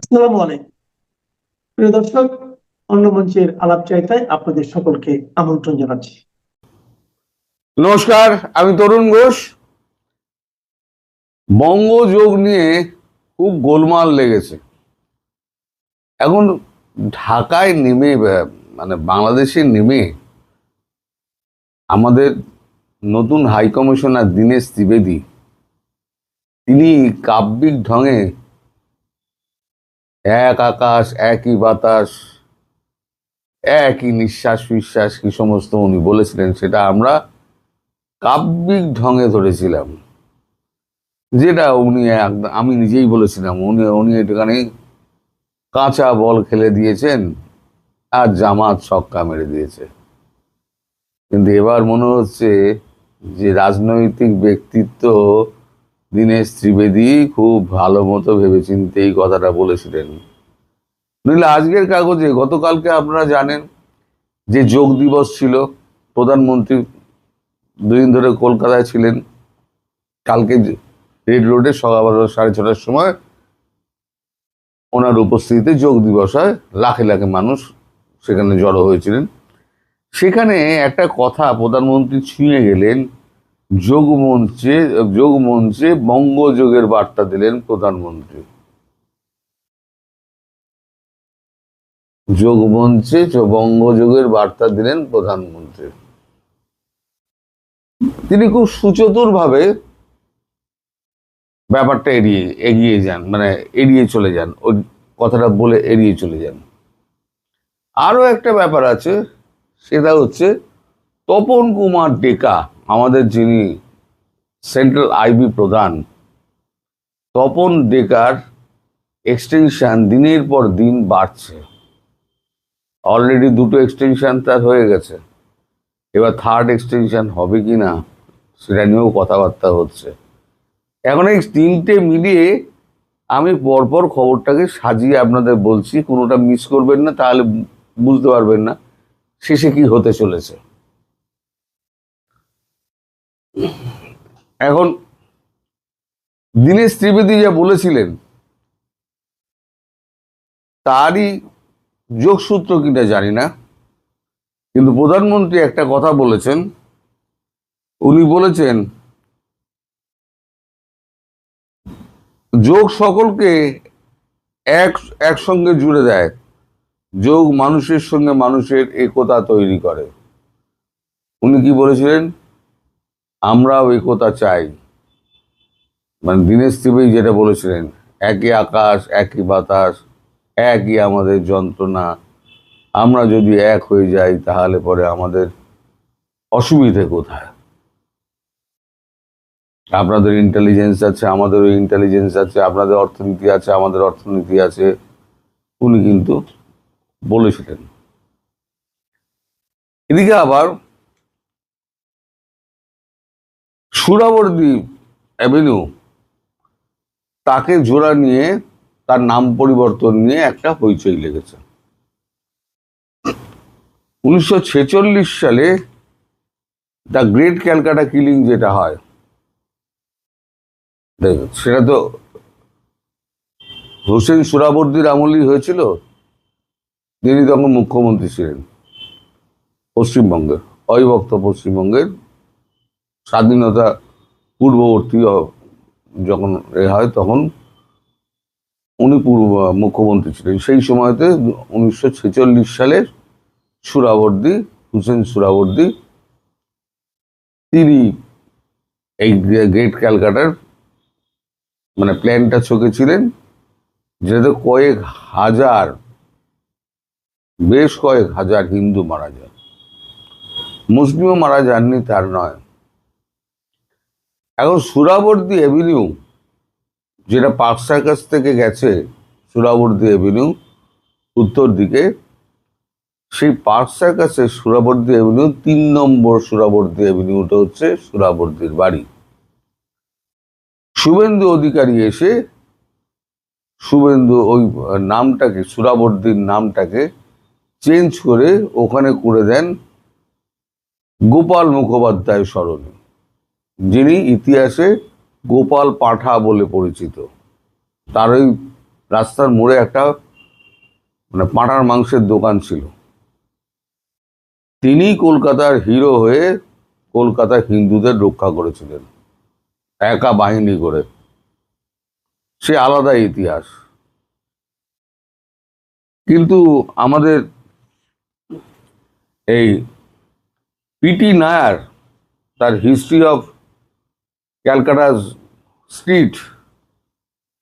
আসসালামু আলাইকুম প্রিয় দর্শক, অন্য মঞ্চের আলাপ চাইতায় আপনাদের সকলকে আমন্ত্রণ জানাচ্ছি। নমস্কার, আমি তরুণ ঘোষ। বঙ্গযোগ নিয়ে খুব গোলমাল লেগেছে এখন। ঢাকায় নেমে মানে বাংলাদেশে নেমে আমাদের নতুন হাই কমিশনার দীনেশ ত্রিবেদী তিনি কাব্যিক ঢঙে এক আকাশ একই বাতাস একই নিঃশ্বাস বিশ্বাস কি সমস্ত উনি বলেছিলেন, সেটা আমরা কাব্যিক ঢঙে ধরেছিলাম। যেটা আমি নিজেই বলেছিলাম, উনি এখানে কাঁচা বল খেলে দিয়েছেন আর জামাত ছক্কা মেরে দিয়েছে। কিন্তু এবার মনে হচ্ছে যে রাজনৈতিক ব্যক্তিত্ব দীনেশ ত্রিবেদী খুব ভালো মতো ভেবেচিন্তে এই কথাটা বলেছিলেন। নইলে আজকের কাগজে গতকালকে আপনারা জানেন যে যোগ দিবস ছিল, প্রধানমন্ত্রী দুদিন ধরে কলকাতায় ছিলেন। কালকে রেড রোডে সকাল 6:30টার সময় ওনার উপস্থিতিতে যোগ দিবস হয়, লাখে লাখে মানুষ সেখানে জড়ো হয়েছিলেন। সেখানে একটা কথা প্রধানমন্ত্রী ছুঁয়ে গেলেন, যোগ মঞ্চে বঙ্গযোগের বার্তা দিলেন প্রধানমন্ত্রী। যোগ মঞ্চে বঙ্গযোগের বার্তা দিলেন প্রধানমন্ত্রী। তিনি খুব সুচতুর ভাবে ব্যাপারটা এগিয়ে যান, মানে এড়িয়ে চলে যান, ওই কথাটা বলে এড়িয়ে চলে যান। আরো একটা ব্যাপার আছে, সেটা হচ্ছে তপন কুমার ডেকা, আমাদের যিনি সেন্ট্রাল আইবি প্রধান, তপন ডেকার এক্সটেনশন দিনের পর দিন বাড়ছে। অলরেডি 2টো এক্সটেনশন তার হয়ে গেছে, এবার 3rd এক্সটেনশন হবে কিনা সেটা নিয়েও কথাবার্তা হচ্ছে। এখন এই 3টে মিলিয়ে আমি পরপর খবরটাকে সাজিয়ে আপনাদের বলছি, কোনোটা মিস করবেন না, তাহলে বুঝতে পারবেন না শেষে কি হতে চলেছে। এখন দীনেশ ত্রিবেদী যা বলেছিলেন তারই যোগসূত্র কিনা জানি না, কিন্তু প্রধানমন্ত্রী একটা কথা বলেছেন। উনি বলেছেন যোগ সকলকে একসঙ্গে জুড়ে দেয়, যোগ মানুষের সঙ্গে মানুষের একতা তৈরি করে। উনি কি বলেছিলেন? আমরাও একতা চাই। মানে দীনেশ ত্রিবেদী যেটা বলেছিলেন, একই আকাশ একই বাতাস একই আমাদের যন্ত্রণা, আমরা যদি এক হয়ে যাই তাহলে পরে আমাদের অসুবিধে কোথায়? আপনাদের ইন্টেলিজেন্স আছে, আমাদেরও ইন্টেলিজেন্স আছে, আপনাদের অর্থনীতি আছে, আমাদের অর্থনীতি আছে, উনি কিন্তু বলেছিলেন। এদিকে আবার সুরাবর্দী অ্যাভিনিউ, তাকে জোড়া নিয়ে তার নাম পরিবর্তন নিয়ে একটা হইচই লেগেছে। 1946 সালে দ্য গ্রেট ক্যালকাটা কিলিং যেটা হয়, সেটা তো হোসেন সুরাবর্দীর আমলেই হয়েছিল। তিনি তখন মুখ্যমন্ত্রী ছিলেন পশ্চিমবঙ্গের, অবিভক্ত পশ্চিমবঙ্গের। স্বাধীনতা পূর্ববর্তী যখন হয় তখন উনি মুখ্যমন্ত্রী ছিলেন। সেই সময়তে 1946 সালে সুরাবর্দী, হোসেন সুরাবর্দী, তিনি এই গ্রেট ক্যালকাটার মানে প্ল্যানটা ছকেছিলেন, যেটাতে বেশ কয়েক হাজার হিন্দু মারা যায়। মুসলিমও মারা যাননি তার নয়। এখন সুরাবর্দী অ্যাভিনিউ, যেটা পার্ক সার্কাস থেকে গেছে সুরাবর্দী অ্যাভিনিউ উত্তর দিকে, সেই পার্ক সার্কাসের সুরাবর্দী অ্যাভিনিউ 3 নম্বর সুরাবর্দী অ্যাভিনিউটা হচ্ছে সুরাবর্দীর বাড়ি। শুভেন্দু অধিকারী এসে ওই নামটাকে, সুরাবর্দীর নামটাকে চেঞ্জ করে ওখানে করে দেন গোপাল মুখোপাধ্যায় সরণি, যিনি ইতিহাসে গোপাল পাঠা বলে পরিচিত। তারই রাস্তার মোড়ে একটা মানে পাঁঠার মাংসের দোকান ছিল। তিনি কলকাতার হিরো হয়ে কলকাতার হিন্দুদের রক্ষা করেছিলেন একা বাহিনী করে। সে আলাদা ইতিহাস। কিন্তু আমাদের এই পিটি নায়ার তার হিস্ট্রি অফ ক্যালকাটাস স্ট্রিট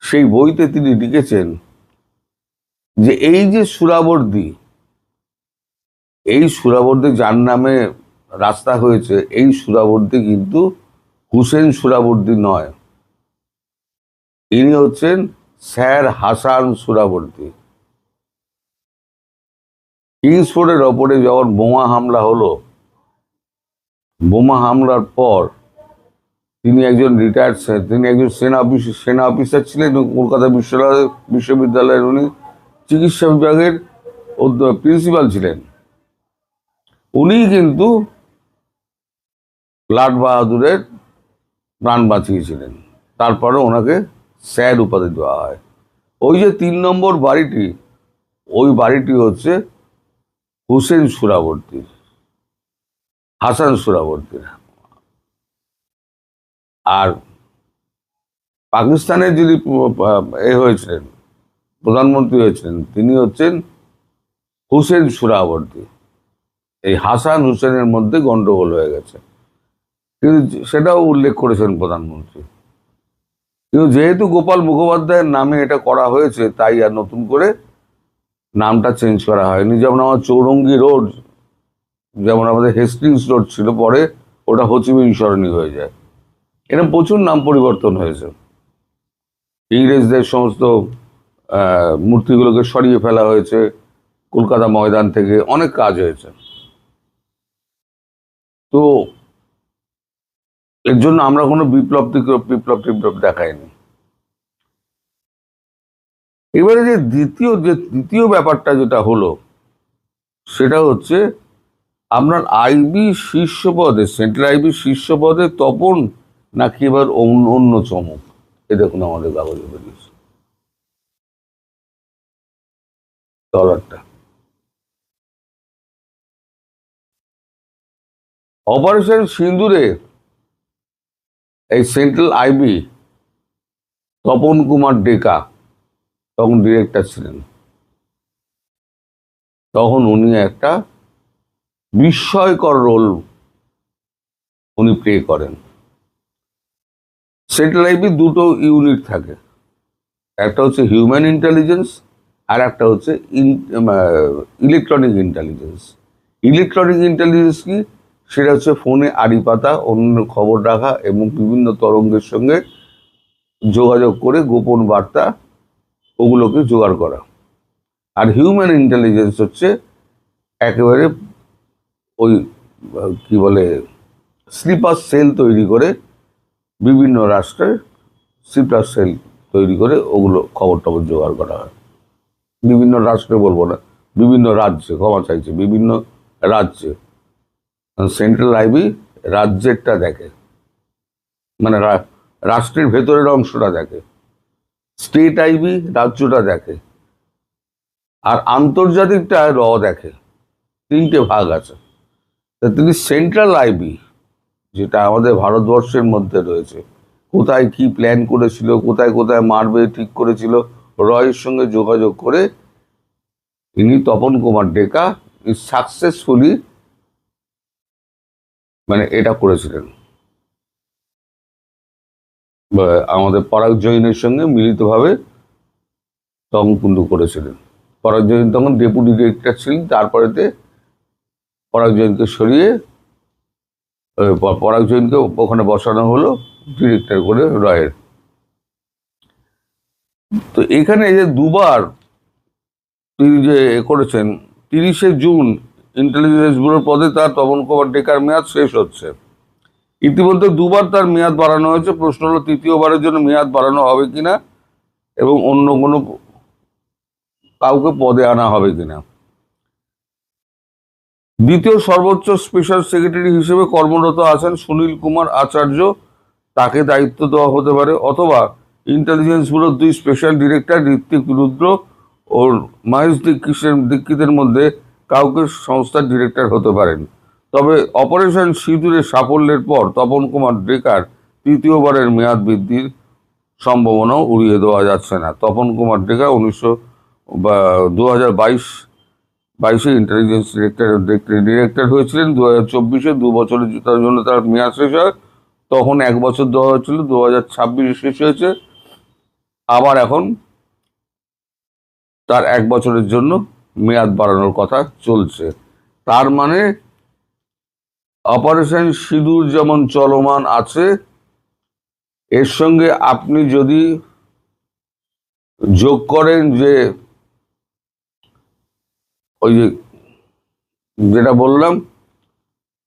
সেই বইতে তিনি লিখেছেন যে এই যে সুরাবর্দী, এই সুরাবর্দী যার নামে রাস্তা হয়েছে, এই সুরাবর্দী কিন্তু হুসেন সুরাবর্দী নয়, ইনি হচ্ছেন স্যার হাসান সুরাবর্দী। কিংসফোর্ডের ওপরে যখন বোমা হামলা হলো, বোমা হামলার পর তিনি একজন তিনি একজন সেনা অফিসার ছিলেন এবং কলকাতা বিশ্ববিদ্যালয়ের উনি চিকিৎসা বিভাগের প্রিন্সিপাল ছিলেন। উনি কিন্তু লাট বাহাদুরের প্রাণ বাঁচিয়েছিলেন। তারপরে ওনাকে স্যার উপাধি দেওয়া হয়। ওই যে 3 নম্বর বাড়িটি, ওই বাড়িটি হচ্ছে হুসেন সুরাবর্দীর, হাসান সুরাবর্দীর। আর পাকিস্তানের যিনি হয়েছিলেন, প্রধানমন্ত্রী হয়েছিলেন, তিনি হচ্ছেন হুসেন সুরাবর্দী। এই হাসান হুসেনের মধ্যে গন্ডগোল হয়ে গেছে, কিন্তু সেটাও উল্লেখ করেছেন প্রধানমন্ত্রী। কিন্তু যেহেতু গোপাল মুখোপাধ্যায়ের নামে এটা করা হয়েছে, তাই আর নতুন করে নামটা চেঞ্জ করা হয়নি। যেমন আমার চৌরঙ্গি রোড, যেমন আমাদের হেস্টিংস রোড ছিল, পরে ওটা হোচিমিন সরণি হয়ে যায়। এরকম প্রচুর নাম পরিবর্তন হয়েছে। ইংরেজদের সমস্ত মূর্তিগুলোকে সরিয়ে ফেলা হয়েছে কলকাতা ময়দান থেকে, অনেক কাজ হয়েছে। তো এর জন্য আমরা কোনো বিপ্লব দেখাইনি। এবারে যে দ্বিতীয় ব্যাপারটা যেটা হলো, সেটা হচ্ছে আপনার আইবি শীর্ষ পদে, সেন্ট্রাল আইবি শীর্ষ পদে তপন নাকি এবার অন্য চমক। এ দেখুন আমাদের কাগজে বেরিয়েছে ডলারটা। অপারেশন সিন্দুরে এই সেন্ট্রাল আইবি তপন কুমার ডেকা তখন ডিরেক্টর ছিলেন। তখন উনি একটা বিস্ময়কর রোল উনি প্লে করেন। সেন্ট্রাল আইবি দুটো ইউনিট থাকে, একটা হচ্ছে হিউম্যান ইন্টেলিজেন্স আর একটা হচ্ছে ইলেকট্রনিক ইন্টেলিজেন্স। ইলেকট্রনিক ইন্টেলিজেন্স কি? সেটা হচ্ছে ফোনে আড়ি পাতা, অন্য খবর রাখা এবং বিভিন্ন তরঙ্গের সঙ্গে যোগাযোগ করে গোপন বার্তা ওগুলোকে জোগাড় করা। আর হিউম্যান ইন্টেলিজেন্স হচ্ছে একেবারে ওই কি বলে স্লিপার সেল তৈরি করে, বিভিন্ন রাষ্ট্রে স্লিপার সেল তৈরি করে ওগুলো খবর টবর জোগাড় করা হয়। বিভিন্ন রাষ্ট্রে বলবো না, বিভিন্ন রাজ্যে, ক্ষমা চাইছে, বিভিন্ন রাজ্যে। সেন্ট্রাল আইবি রাজ্যেরটা দেখে, মানে রাষ্ট্রের ভেতরের অংশটা দেখে। স্টেট আইবি রাজ্যটা দেখে, আর আন্তর্জাতিকটা দেখে। 3টে ভাগ আছে। তা তিনি সেন্ট্রাল আইবি, যেটা আমাদের ভারতবর্ষের মধ্যে রয়েছে, কোথায় কি প্ল্যান করেছিল, কোথায় কোথায় মারবে ঠিক করেছিল, রয়ের সঙ্গে যোগাযোগ করে ইনি তপন কুমার ডেকা সাকসেসফুলি মানে এটা করেছিলেন। আমাদের পরাগ জৈনের সঙ্গে মিলিতভাবে তখন কুণ্ডু করেছিলেন। পরাগ জৈন তখন ডেপুটি ডিরেক্টর ছিলেন। তারপরেতে পরাগ জৈনকে সরিয়ে পরাগ জৈনকে ওখানে বসানো হলো ডিরেক্টর করে রয়ের। তো এখানে যে দুবার তিনি যে করেছেন, 30শে জুন ইন্টেলিজেন্স ব্যুরোর পদে তার তপন কুমার ডেকার মেয়াদ শেষ হচ্ছে। ইতিমধ্যে দুবার তার মেয়াদ বাড়ানো হয়েছে। প্রশ্ন হলো তৃতীয়বারের জন্য মেয়াদ বাড়ানো হবে কিনা এবং অন্য কোনো কাউকে পদে আনা হবে কিনা। দ্বিতীয় সর্বোচ্চ স্পেশাল সেক্রেটারি হিসেবে কর্মরত আছেন সুনীল কুমার আচার্য, তাকে দায়িত্ব দেওয়া হতে পারে, অথবা ইন্টেলিজেন্স ব্যুরোর 2 স্পেশাল ডিরেক্টর ঋত্বিক রুদ্র ও মহেশ দীক্ষিতের মধ্যে কাউকে সংস্থার ডিরেক্টর হতে পারেন। তবে অপারেশন সিঁদুরের সাফল্যের পর তপন কুমার ডেকার তৃতীয়বারের মেয়াদ বৃদ্ধির সম্ভাবনাও উড়িয়ে দেওয়া যাচ্ছে না। তপন কুমার ডেকা 2022 ইন্টেলিজেন্স ডিরেক্টর হয়েছিলেন। 2024 2 বছরের জন্য তার মেয়াদ শেষ হয়। তখন 1 বছর দেওয়া হয়েছিল, 2026 শেষ হয়েছে। আবার এখন তার 1 বছরের জন্য মেয়াদ বাড়ানোর কথা চলছে। তার মানে অপারেশন সিঁদুর যেমন চলমান আছে, এর সঙ্গে আপনি যদি যোগ করেন যে ওই যে যেটা বললাম,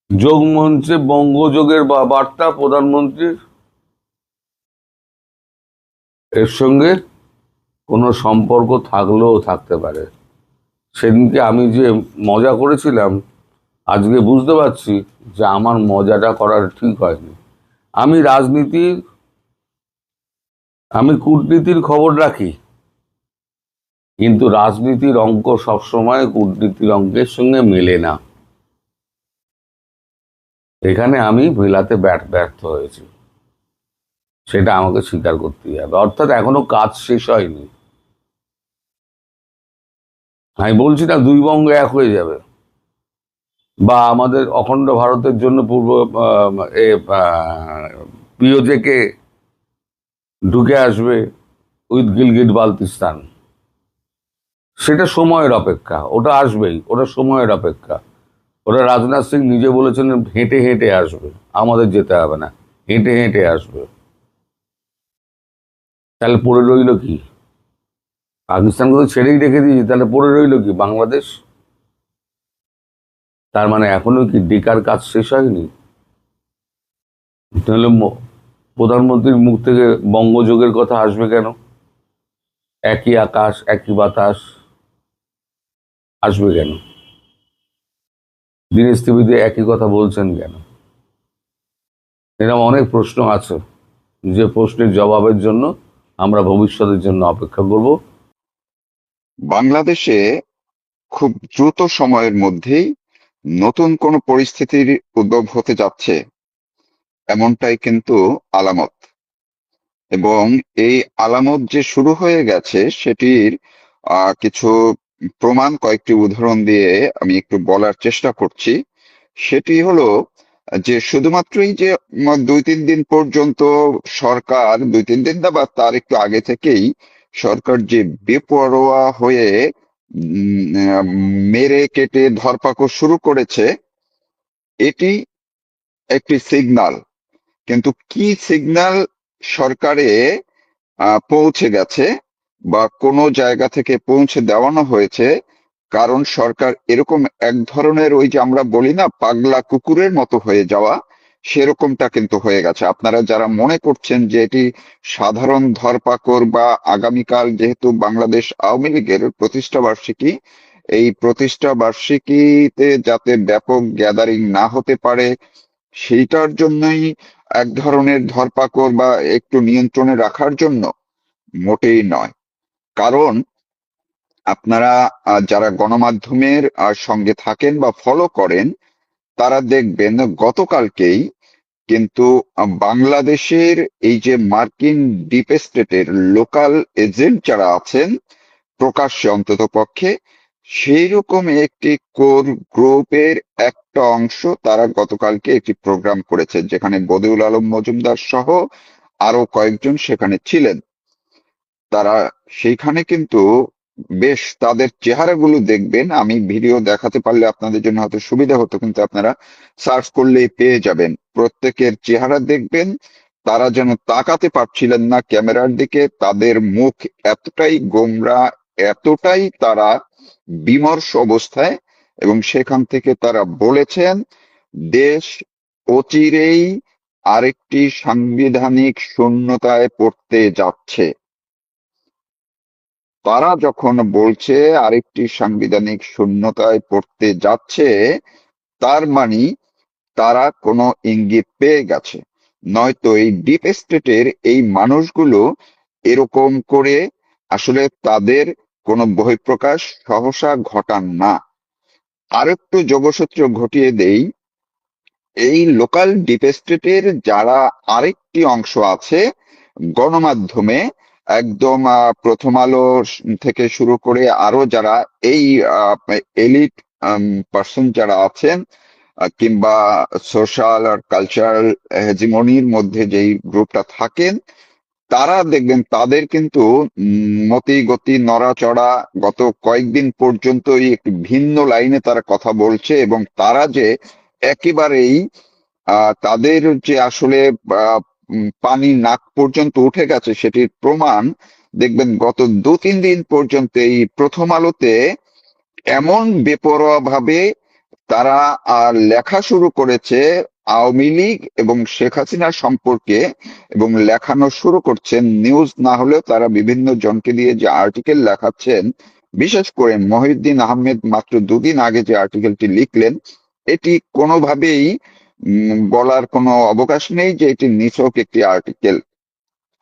যোগ মঞ্চে বঙ্গযোগের বার্তা প্রধানমন্ত্রীর, এর সঙ্গে কোনো সম্পর্ক থাকলেও থাকতে পারে। সেদিনকে আমি যে মজা করেছিলাম, আজকে বুঝতে পারছি যে আমার মজাটা করার ঠিক হয়নি। আমি কূটনীতির খবর রাখি, কিন্তু রাজনীতির অঙ্ক সবসময় কূটনীতির অঙ্কের সঙ্গে মেলে না। এখানে আমি মেলাতে ব্যর্থ হয়েছি, সেটা আমাকে স্বীকার করতেই হবে। অর্থাৎ এখনো কাজ শেষ হয়নি। আমি বলছি না 2 বঙ্গ এক হয়ে যাবে, বা আমাদের অখণ্ড ভারতের জন্য পিওজেকে ঢুকে আসবে উইথ গিলগিট বালতিস্তান। সেটা সময়ের অপেক্ষা, ওটা আসবেই, ওটা সময়ের অপেক্ষা। ওটা রাজনাথ সিং নিজে বলেছেন হেঁটে হেঁটে আসবে, আমাদের যেতে হবে না, হেঁটে হেঁটে আসবে। তাহলে পড়ে রইল কি? পাকিস্তানকে তো ছেড়েই রেখে দিয়েছি, তাহলে পড়ে রইল কি বাংলাদেশ? তার মানে এখনো কি ডেকার কাজ শেষ হয়নি? তাহলে প্রধানমন্ত্রীর মুখ থেকে বঙ্গযোগের কথা আসবে কেন? একই আকাশ একই বাতাস আসবে কেন? দীনেশ ত্রিবেদী একই কথা বলছেন কেন? এরকম অনেক প্রশ্ন আছে, যে প্রশ্নের জবাবের জন্য আমরা ভবিষ্যতের জন্য অপেক্ষা করব। বাংলাদেশে খুব দ্রুত সময়ের মধ্যেই নতুন কোনো পরিস্থিতির উদ্ভব হতে যাচ্ছে, এমনটাই কিন্তু আলামত। এবং এই আলামত যে শুরু হয়ে গেছে সেটির কিছু প্রমাণ, কয়েকটি উদাহরণ দিয়ে আমি একটু বলার চেষ্টা করছি। সেটি হলো যে শুধুমাত্রই যে 2-3 দিন পর্যন্ত সরকার, 2-3 দিন না বা তার একটু আগে থেকেই সরকার যে বেপরোয়া হয়ে মেরে কেটে ধরপাকড় শুরু করেছে, এটি একটি সিগন্যাল। কিন্তু কি সিগন্যাল সরকারে পৌঁছে গেছে বা কোনো জায়গা থেকে পৌঁছে দেওয়ানো হয়েছে, কারণ সরকার এরকম এক ধরনের, ওই যে আমরা বলি না পাগলা কুকুরের মতো হয়ে যাওয়া, সেরকমটা কিন্তু হয়ে গেছে। আপনারা যারা মনে করছেন যে এটি সাধারণ ধরপাকড় বা আগামীকাল যেহেতু বাংলাদেশ আওয়ামী লীগের প্রতিষ্ঠা বার্ষিকী, এই প্রতিষ্ঠা বার্ষিকীতে যাতে ব্যাপক গ্যাদারিং না হতে পারে সেইটার জন্যই এক ধরনের ধরপাকড় বা একটু নিয়ন্ত্রণে রাখার জন্য, মোটেই নয়। কারণ আপনারা যারা গণমাধ্যমের সঙ্গে থাকেন বা ফলো করেন, তারা দেখবেন গতকালকেই কিন্তু বাংলাদেশের এই যে মার্কিন ডিপ স্টেটের লোকাল এজেন্ট যারা আছেন, প্রকাশ্যে অন্তত পক্ষে সেই রকম একটি কোর গ্রুপের একটা অংশ, তারা গতকালকে একটি প্রোগ্রাম করেছে যেখানে বদিউল আলম মজুমদার সহ আরো কয়েকজন সেখানে ছিলেন। তারা সেইখানে কিন্তু বেশ, তাদের চেহারাগুলো দেখবেন, আমি ভিডিও দেখাতে পারলে আপনাদের জন্য হয়তো সুবিধা হতো, কিন্তু আপনারা সার্চ করলেই পেয়ে যাবেন। প্রত্যেকের চেহারা দেখবেন, তারা যেন তাকাতে পারছিলেন না ক্যামেরার দিকে। তাদের মুখ এতটাই গোমরা, এতটাই তারা বিমর্ষ অবস্থায়, এবং সেখান থেকে তারা বলেছেন দেশ অচিরেই আরেকটি সাংবিধানিক শূন্যতায় পড়তে যাচ্ছে। তারা যখন বলছে আরেকটি সাংবিধানিক শূন্যতায় পড়তে যাচ্ছে, তার মানে তারা কোনো ইঙ্গিত পেয়ে গেছে। নয়তো এই ডিপ স্টেটের এই মানুষগুলো এরকম করে আসলে তাদের কোনো বহিঃপ্রকাশ সহসা ঘটান না। আরেকটু যোগসূত্র ঘটিয়ে দেই, এই লোকাল ডিপ স্টেটের যারা আরেকটি অংশ আছে গণমাধ্যমে, একদম প্রথম আলো থেকে শুরু করে আরো যারা এই এলিট পার্সন যারা আছেন, কিংবা সোশ্যাল আর কালচারাল হেজিমনির মধ্যে যেই গ্রুপটা থাকেন, তারা দেখবেন তাদের কিন্তু মতি গতি নড়াচড়া গত কয়েকদিন পর্যন্তই একটু ভিন্ন লাইনে তারা কথা বলছে, এবং তারা যে একেবারেই তাদের যে আসলে আহ, পানি নাক পর্যন্ত উঠে গেছে সেটির প্রমাণ দেখবেন গত 2-3 দিন পর্যন্ত এই প্রথম আলোতে এমন বেপরোয়া ভাবে তারা লেখা শুরু করেছে আওয়ামী লীগ এবং শেখ হাসিনা সম্পর্কে, এবং লেখানো শুরু করছেন। নিউজ না হলেও তারা বিভিন্ন জনকে দিয়ে যে আর্টিকেল লেখাচ্ছেন, বিশেষ করে মহিউদ্দিন আহমেদ মাত্র 2 দিন আগে যে আর্টিকেলটি লিখলেন, এটি কোনোভাবেই বলার কোনো অবকাশ নেই যে এটি নিছক একটি আর্টিকেল।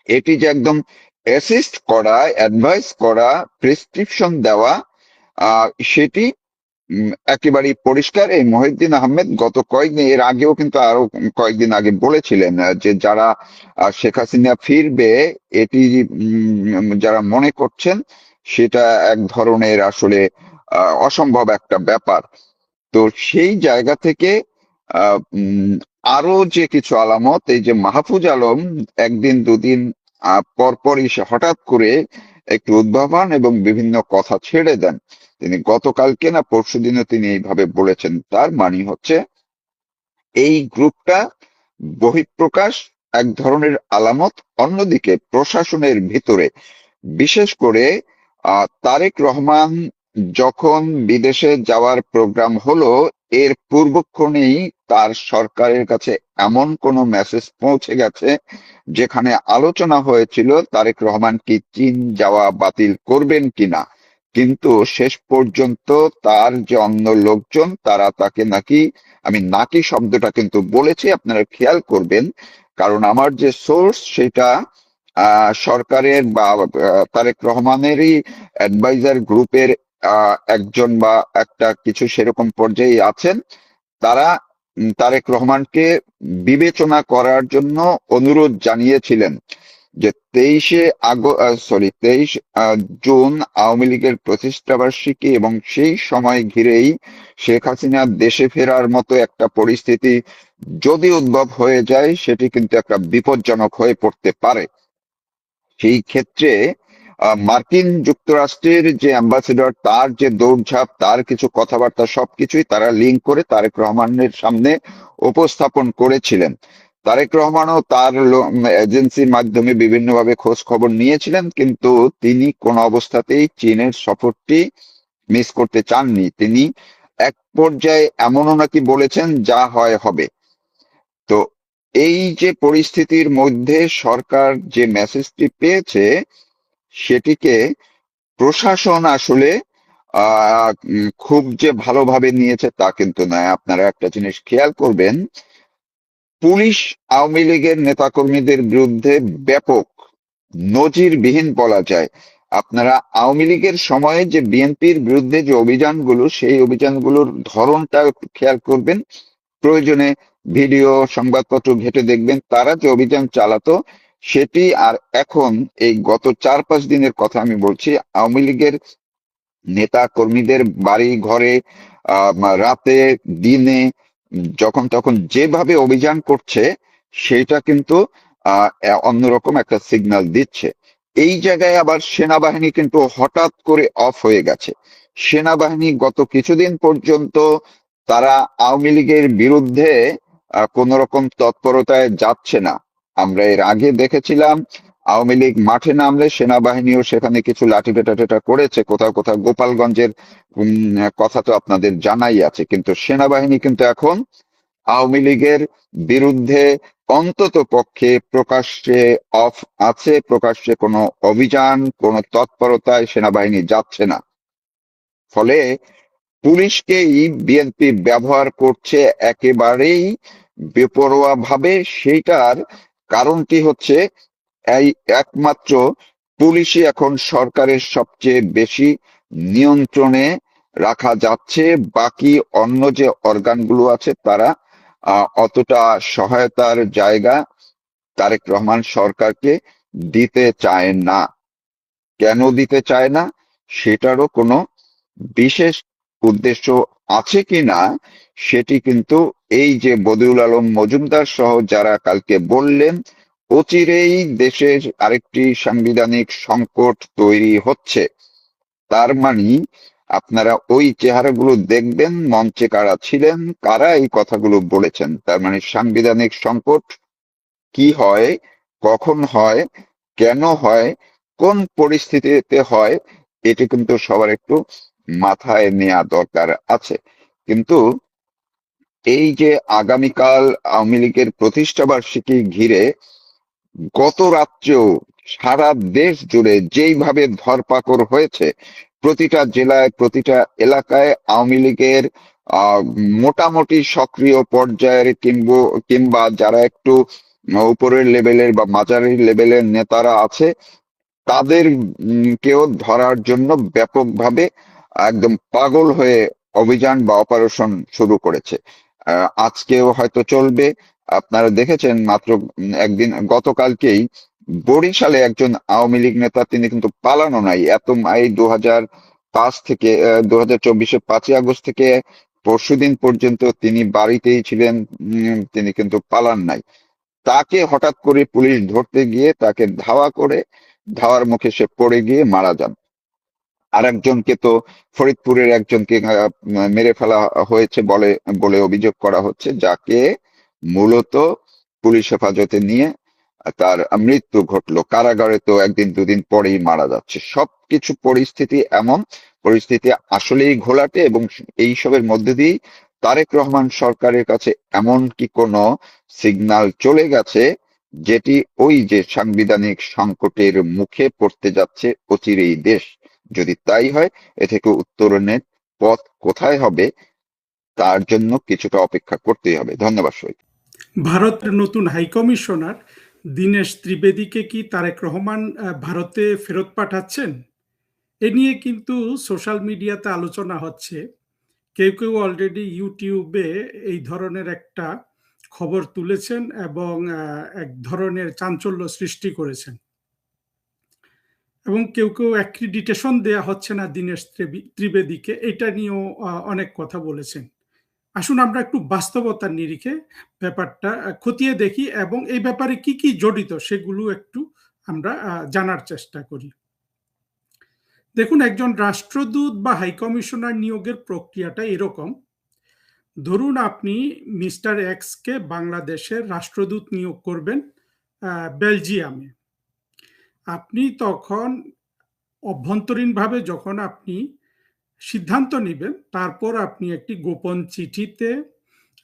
এটি যে একদম অ্যাসিস্ট করা, অ্যাডভাইস করা, প্রেসক্রিপশন দেওয়া, সেটি একেবারেই পরিষ্কার। এই মহিউদ্দিন আহমেদ গত কয়েকদিন, এর আগেও কিন্তু আরো কয়েকদিন আগে বলেছিলেন যে যারা শেখ হাসিনা ফিরবে এটি যারা মনে করছেন, সেটা এক ধরনের আসলে অসম্ভব একটা ব্যাপার। তো সেই জায়গা থেকে আরো যে কিছু আলামত, এই যে মাহফুজ আলম 1-2 দিন পরপরই সে হঠাৎ করে একটু উদ্ভাবন এবং বিভিন্ন কথা ছেড়ে দেন। তিনি গতকালকে না পরশুদিনও তিনি এইভাবে বলেছেন। তার মানে হচ্ছে এই গ্রুপটা বহিঃপ্রকাশ এক ধরনের আলামত। অন্যদিকে প্রশাসনের ভিতরে, বিশেষ করে তারেক রহমান যখন বিদেশে যাওয়ার প্রোগ্রাম হলো, এর পূর্বক্ষণেই তার সরকারের কাছে এমন কোনো মেসেজ পৌঁছে গেছে যেখানে আলোচনা হয়েছিল তারেক রহমান কি চীন যাওয়া বাতিল করবেন কিনা, কিন্তু শেষ পর্যন্ত তার যে অন্য লোকজন তারা তাকে নাকি, আমি নাকি শব্দটা কিন্তু বলেছি, আপনারা খেয়াল করবেন, কারণ আমার যে সোর্স সেটা সরকারের বা তারেক রহমানেরই অ্যাডভাইজার গ্রুপের একজন বা একটা কিছু সেরকম পর্যায়ে আছেন। তারা তারেক রহমানকে বিবেচনা করার জন্য অনুরোধ জানিয়েছিলেন যে 23 জুন আওয়ামী লীগের প্রতিষ্ঠাবার্ষিকী, এবং সেই সময় ঘিরেই শেখ হাসিনা দেশে ফেরার মতো একটা পরিস্থিতি যদি উদ্ভব হয়ে যায়, সেটি কিন্তু একটা বিপজ্জনক হয়ে পড়তে পারে। সেই ক্ষেত্রে মার্কিন যুক্তরাষ্ট্রের যে অ্যাম্বাসেডর, তার যে দৌড়ঝাঁপ, তার কিছু কথাবার্তা, সবকিছুই তারা লিঙ্ক করে তারেক রহমানের সামনে উপস্থাপন করেছিলেন। তারেক রহমানও তার এজেন্সির মাধ্যমে বিভিন্নভাবে খোঁজ খবর নিয়েছিলেন, কিন্তু তিনি কোন অবস্থাতেই চীনের সফরটি মিস করতে চাননি। তিনি এক পর্যায়ে এমনও নাকি বলেছেন যা হয় হবে। তো এই যে পরিস্থিতির মধ্যে সরকার যে মেসেজটি পেয়েছে, সেটিকে প্রশাসন আসলে খুব যে ভালোভাবে নিয়েছে তা কিন্তু নয়। আপনারা একটা জিনিস খেয়াল করবেন, পুলিশ আওয়ামী লীগের নেতাকর্মীদের বিরুদ্ধে ব্যাপক, নজিরবিহীন বলা যায়। আপনারা আওয়ামী লীগের সময়ে যে বিএনপির বিরুদ্ধে যে অভিযানগুলো, সেই অভিযানগুলোর ধরনটা খেয়াল করবেন। প্রয়োজনে ভিডিও সংবাদপত্র ঘেটে দেখবেন, তারা যে অভিযান চালাতো সেটি আর এখন, এই গত 4-5 দিনের কথা আমি বলছি, আওয়ামী লীগের নেতা কর্মীদের বাড়ি ঘরে রাতে দিনে যখন তখন যেভাবে অভিযান করছে, সেটা কিন্তু অন্যরকম একটা সিগন্যাল দিচ্ছে। এই জায়গায় আবার সেনাবাহিনী কিন্তু হঠাৎ করে অফ হয়ে গেছে। সেনাবাহিনী গত কিছুদিন পর্যন্ত তারা আওয়ামী লীগের বিরুদ্ধে কোন রকম তৎপরতায় যাচ্ছে না। আমরা এর আগে দেখেছিলাম আওয়ামী লীগ মাঠে নামলে সেনাবাহিনীও সেখানে কিছু লাঠি পেটা করেছে, কোথাও কোথাও গোপালগঞ্জের কথা তো আপনাদের জানাই আছে। কিন্তু সেনাবাহিনী কিন্তু এখন আওয়ামী লীগের বিরুদ্ধে অন্তত পক্ষে প্রকাশ্যে অফ আছে, প্রকাশ্যে কোনো অভিযান, কোনো তৎপরতায় সেনাবাহিনী যাচ্ছে না। ফলে পুলিশকেই বিএনপি ব্যবহার করছে একেবারেই বেপরোয়া ভাবে। সেইটার কারণটি হচ্ছে, এই একমাত্র পুলিশই এখন সরকারের সবচেয়ে বেশি নিয়ন্ত্রণে রাখা যাচ্ছে, বাকি অন্য যে অর্গানগুলো আছে তারা অতটা সহায়তার জায়গা তারেক রহমান সরকারকে দিতে চায় না। কেন দিতে চায় না সেটারও কোনো বিশেষ উদ্দেশ্য আছে কিনা সেটি কিন্তু এই যে বদিউল আলম মজুমদার সহ যারা কালকে বললেন অচিরেই দেশের আরেকটি সাংবিধানিক সংকট তৈরি হচ্ছে, তার মানে আপনারা ওই চেহারাগুলো দেখবেন মঞ্চে কারা ছিলেন, কারা এই কথাগুলো বলেছেন। তার মানে সাংবিধানিক সংকট কি হয়, কখন হয়, কেন হয়, কোন পরিস্থিতিতে হয়, এটি কিন্তু সবার একটু মাথায় নেওয়া দরকার আছে। কিন্তু এই যে আগামীকাল আওয়ামী লীগের প্রতিষ্ঠা বার্ষিকী ঘিরে গত রাত্রেও সারা দেশ জুড়ে যেইভাবে ধরপাকড় হয়েছে, প্রতিটা জেলায় প্রতিটা এলাকায় আওয়ামী লীগের আহ মোটামুটি সক্রিয় পর্যায়ের কিংবা যারা একটু উপরের লেভেলের বা মাঝারি লেভেলের নেতারা আছে তাদের কেও ধরার জন্য ব্যাপকভাবে একদম পাগল হয়ে অভিযান বা অপারেশন শুরু করেছে। আজকেও হয়তো চলবে। আপনারা দেখেছেন মাত্র একদিন গতকালকেই বরিশালে একজন আওয়ামী লীগ নেতা, তিনি কিন্তু পালানো নাই, এই 2005 থেকে 2024-এর 5ই আগস্ট থেকে পরশুদিন পর্যন্ত তিনি বাড়িতেই ছিলেন, তিনি কিন্তু পালান নাই। তাকে হঠাৎ করে পুলিশ ধরতে গিয়ে তাকে ধাওয়ার মুখে সে পড়ে গিয়ে মারা যান। আর একজনকে তো ফরিদপুরের একজনকে মেরে ফেলা হয়েছে বলে অভিযোগ করা হচ্ছে, যাকে মূলত পুলিশ হেফাজতে নিয়ে তার মৃত্যু ঘটলো। কারাগারে তো একদিন দুদিন পরেই মারা যাচ্ছে। সবকিছু পরিস্থিতি আসলেই ঘোলাটে, এবং এইসবের মধ্যে দিয়েই তারেক রহমান সরকারের কাছে এমন কি কোনো সিগন্যাল চলে গেছে যেটি ওই যে সাংবিধানিক সংকটের মুখে পড়তে যাচ্ছে অচিরেই দেশ। যদি তাই হয়, এ থেকে উত্তরণের পথ কোথায় হবে তার জন্য কিছুটা অপেক্ষা করতেই হবে। ধন্যবাদ সবাইকে। ভারতের নতুন হাইকমিশনার দীনেশ ত্রিবেদীকে কি তারেক রহমান ভারতে ফেরত পাঠাচ্ছেন? এ নিয়ে কিন্তু সোশ্যাল মিডিয়াতে আলোচনা হচ্ছে। কেউ কেউ অলরেডি ইউটিউবে এই ধরনের একটা খবর তুলেছেন এবং এক ধরনের চাঞ্চল্য সৃষ্টি করেছেন, এবং কেউ কেউ অ্যাক্রিডিটেশন দেয়া হচ্ছে না দীনেশ ত্রিবেদীকে, এটা নিয়েও অনেক কথা বলেছেন। আসুন আমরা একটু বাস্তবতার নিরিখে ব্যাপারটা খতিয়ে দেখি এবং এই ব্যাপারে কি কি জড়িত সেগুলো একটু আমরা জানার চেষ্টা করি। দেখুন, একজন রাষ্ট্রদূত বা হাইকমিশনার নিয়োগের প্রক্রিয়াটা এরকম। ধরুন আপনি মিস্টার এক্সকে বাংলাদেশের রাষ্ট্রদূত নিয়োগ করবেন বেলজিয়ামে। আপনি তখন অভ্যন্তরীণভাবে যখন আপনি সিদ্ধান্ত নেবেন, তারপর আপনি একটি গোপন চিঠিতে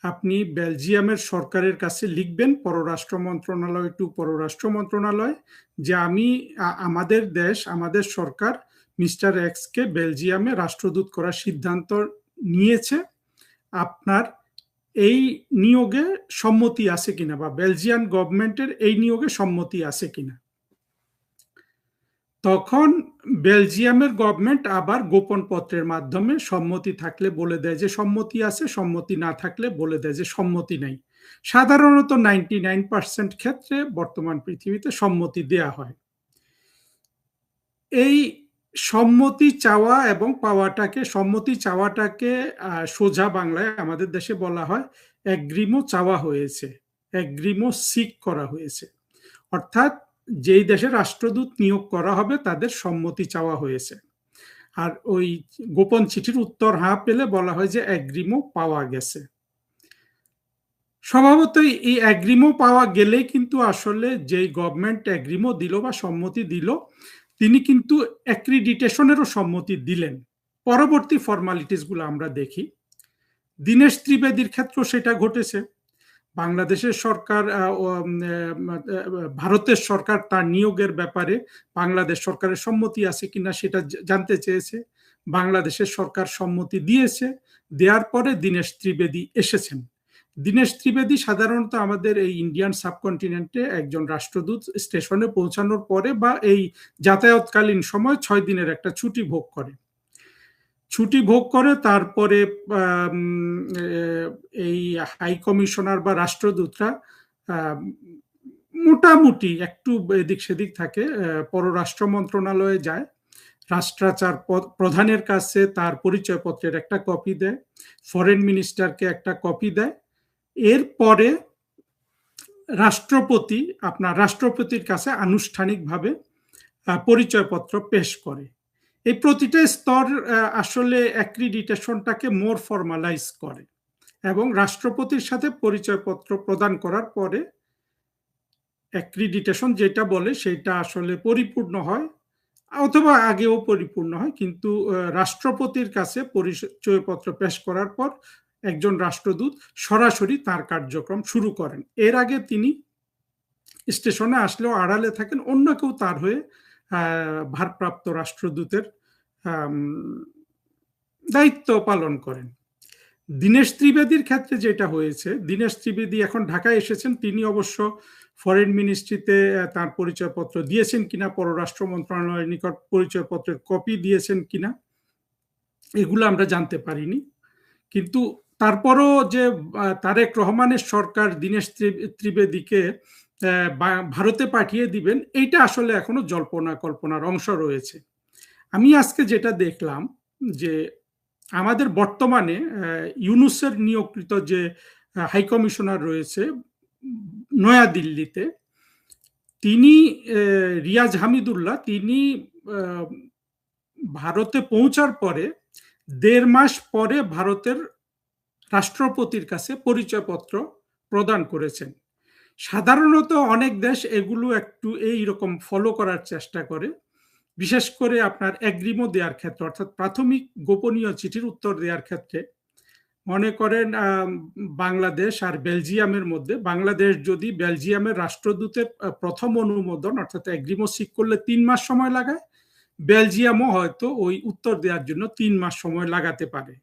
আপনি বেলজিয়ামের সরকারের কাছে লিখবেন, পররাষ্ট্র মন্ত্রণালয় টু পররাষ্ট্র মন্ত্রণালয়, যে আমাদের সরকার মিস্টার এক্সকে বেলজিয়ামে রাষ্ট্রদূত করার সিদ্ধান্ত নিয়েছে। আপনার এই নিয়োগে সম্মতি আছে কিনা, বা বেলজিয়ান গভর্নমেন্টের এই নিয়োগে সম্মতি আছে কিনা। তখন বেলজিয়ামের গভর্নমেন্ট আবার গোপন পত্রের মাধ্যমে সম্মতি থাকলে বলে দেয় যে সম্মতি আছে, সম্মতি না থাকলে বলে দেয় যে সম্মতি নেই। সাধারণত 99% ক্ষেত্রে বর্তমান পৃথিবীতে সম্মতি দেয়া হয়। এই সম্মতি চাওয়া এবং পাওয়াটাকে, সম্মতি চাওয়াটাকে সোজা বাংলায় আমাদের দেশে বলা হয় এগ্রিমো চাওয়া হয়েছে, এগ্রিমো সিক করা হয়েছে। অর্থাৎ যেই দেশে রাষ্ট্রদূত নিয়োগ করা হবে তাদের সম্মতি চাওয়া হয়েছে। আর ওই গোপন চিঠির উত্তর হ্যাঁ পেলে বলা হয় যে এগ্রিমো পাওয়া গেছে। স্বভাবতই এই এগ্রিমো পাওয়া গেলেই কিন্তু আসলে যেই গভর্নমেন্ট এগ্রিমো দিল বা সম্মতি দিল, তিনি কিন্তু অ্যাক্রিডিটেশনেরও সম্মতি দিলেন। পরবর্তী ফর্মালিটিসগুলো আমরা দেখি। দীনেশ ত্রিবেদীর ক্ষেত্রে সেটা ঘটেছে। বাংলাদেশের সরকার, ভারতের সরকার তার নিয়োগের ব্যাপারে বাংলাদেশ সরকারের সম্মতি আছে কিনা সেটা জানতে চেয়েছে। বাংলাদেশের সরকার সম্মতি দিয়েছে। দেওয়ার পরে দীনেশ ত্রিবেদী এসেছেন। দীনেশ ত্রিবেদী সাধারণত আমাদের এই ইন্ডিয়ান সাবকন্টিনেন্টে একজন রাষ্ট্রদূত স্টেশনে পৌঁছানোর পরে বা এই যাতায়াতকালীন সময় 6 দিনের একটা ছুটি ভোগ করে তারপরে এই হাই কমিশনার বা রাষ্ট্রদূতরা মোটামুটি একটু এদিক সেদিক থাকে, পররাষ্ট্র মন্ত্রণালয়ে যায়, রাষ্ট্রাচার প্রধানের কাছে তার পরিচয়পত্রের একটা কপি দেয়, ফরেন মিনিস্টারকে একটা কপি দেয়, এরপরে রাষ্ট্রপতির কাছে আনুষ্ঠানিকভাবে পরিচয়পত্র পেশ করে। এই প্রতিটা স্তর আসলে অ্যাক্রিডিটেশনটাকে মোর ফর্মালাইজ করে এবং রাষ্ট্রপতির সাথে পরিচয়পত্র প্রদান করার পরে অ্যাক্রিডিটেশন যেটা বলে সেটা আসলে পরিপূর্ণ হয়, অথবা আগেও পরিপূর্ণ হয়, কিন্তু রাষ্ট্রপতির কাছে পরিচয়পত্র পেশ করার পর একজন রাষ্ট্রদূত সরাসরি তার কার্যক্রম শুরু করেন। এর আগে তিনি স্টেশনে আসলেও আড়ালে থাকেন, অন্য কেউ তার হয়ে ভারপ্রাপ্ত রাষ্ট্রদূতের দায়িত্ব পালন করেন। দীনেশ ত্রিবেদীর ক্ষেত্রে যেটা হয়েছে, দীনেশ ত্রিবেদী এখন ঢাকায় এসেছেন, তিনি অবশ্য ফরেন মিনিস্ট্রিতে তার পরিচয়পত্র দিয়েছেন কিনা, পররাষ্ট্র মন্ত্রণালয়ের নিকট পরিচয়পত্রের কপি দিয়েছেন কিনা, এগুলো আমরা জানতে পারিনি। কিন্তু তারপরও যে তারেক রহমানের সরকার দীনেশ ত্রিবেদীকে ভারতে পাঠিয়ে দিবেন, এইটা আসলে এখনো জল্পনা কল্পনার অংশ রয়েছে। আমি আজকে যেটা দেখলাম যে আমাদের বর্তমানে ইউনূসের নিয়োগকৃত যে হাই কমিশনার রয়েছে নয়াদিল্লিতে, তিনি রিয়াজ হামিদুল্লাহ, তিনি ভারতে পৌঁছার পরে 1.5 মাস পরে ভারতের রাষ্ট্রপতির কাছে পরিচয়পত্র প্রদান করেছেন। সাধারণত অনেক দেশ এগুলো একটু এইরকম ফলো করার চেষ্টা করে, বিশেষ করে আপনার এগ্রিমো দেওয়ার ক্ষেত্রে, অর্থাৎ প্রাথমিক গোপনীয় চিঠির উত্তর দেওয়ার ক্ষেত্রে। মনে করেন বাংলাদেশ আর বেলজিয়ামের মধ্যে, বাংলাদেশ যদি বেলজিয়ামের রাষ্ট্রদূতের প্রথম অনুমোদন অর্থাৎ এগ্রিমো সিক করলে 3 মাস সময় লাগায়, বেলজিয়ামও হয়তো ওই উত্তর দেওয়ার জন্য 3 মাস সময় লাগাতে পারে।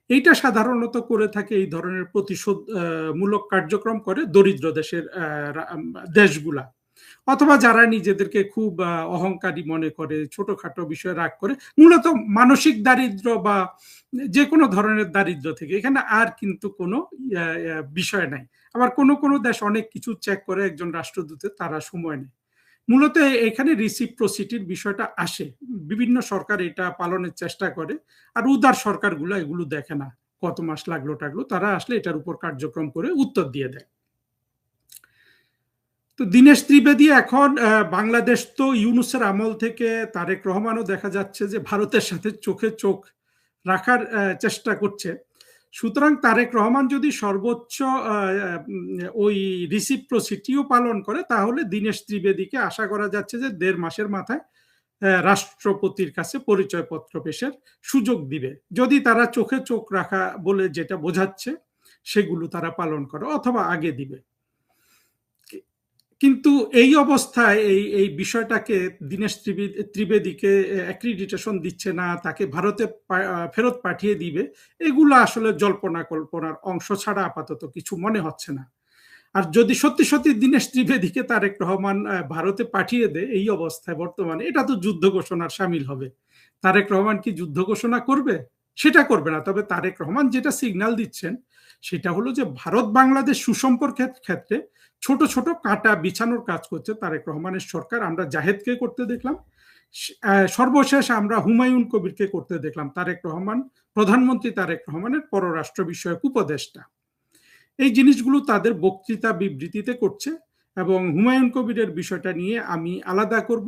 এইটা সাধারণত করে থাকে, এই ধরনের প্রতিশোধমূলক কার্যক্রম করে দরিদ্র দেশগুলা, অথবা যারা নিজেদেরকে খুব অহংকারী মনে করে, ছোটখাটো বিষয়ে রাগ করে, মূলত মানসিক দারিদ্র্য বা যে কোনো ধরনের দারিদ্র্য থেকে, এখানে আর কিন্তু কোনো বিষয় নাই। আবার কোনো দেশ অনেক কিছু চেক করে একজন রাষ্ট্রদূতের, তারা সময় নেই। মূলত এখানে রিসিপ্রোসিটির বিষয়টা আসে, বিভিন্ন সরকার এটা পালনের চেষ্টা করে, আর উদার সরকারগুলো এগুলো দেখে না কত মাস লাগলো টাগলো, তারা আসলে এটার উপর কার্যক্রম করে উত্তর দিয়ে দেয়। তো দীনেশ ত্রিবেদী এখন বাংলাদেশ তো ইউনূসের আমল থেকে তারেক রহমানও দেখা যাচ্ছে যে ভারতের সাথে চোখে চোখ রাখার চেষ্টা করছে। সুতরাং তারেক রহমান যদি সর্বোচ্চ ওই রিসিপ্রোসিটিও পালন করে, তাহলে দীনেশ ত্রিবেদীকে আশা করা যাচ্ছে যে 1.5 মাসের মাথায় রাষ্ট্রপতির কাছে পরিচয়পত্র পেশের সুযোগ দিবে, যদি তারা চোখে চোখ রাখা বলে যেটা বোঝাচ্ছে সেগুলো তারা পালন করে, অথবা আগে দিবে। কিন্তু এই অবস্থায় এই বিষয়টাকে দীনেশ ত্রিবেদীকে অ্যাক্রিডিটেশন দিচ্ছে না, তাকে ভারতে ফেরত পাঠিয়ে দিবে, এগুলো আসলে জল্পনা কল্পনার অংশ ছাড়া আপাতত কিছু মনে হচ্ছে না। আর যদি সত্যি সত্যি দীনেশ ত্রিবেদীকে তারেক রহমান ভারতে পাঠিয়ে দেয় এই অবস্থায় বর্তমানে, এটা তো যুদ্ধ ঘোষণার সামিল হবে। তারেক রহমান কি যুদ্ধ ঘোষণা করবে? সেটা করবে না। তবে তারেক রহমান যেটা সিগন্যাল দিচ্ছেন সেটা হলো যে ভারত বাংলাদেশ সুসম্পর্কের ক্ষেত্রে ছোট ছোট কাঁটা বিছানোর কাজ করছে তারেক রহমানের সরকার। আমরা জাহেদকে করতে দেখলাম, সর্বশেষ আমরা হুমায়ুন কবিরকে করতে দেখলাম। তারেক রহমান, প্রধানমন্ত্রী তারেক রহমানের পররাষ্ট্র বিষয়ক উপদেষ্টা, এই জিনিসগুলো তাদের বক্তৃতা বিবৃতিতে করছে, এবং হুমায়ুন কবিরের বিষয়টা নিয়ে আমি আলাদা করব।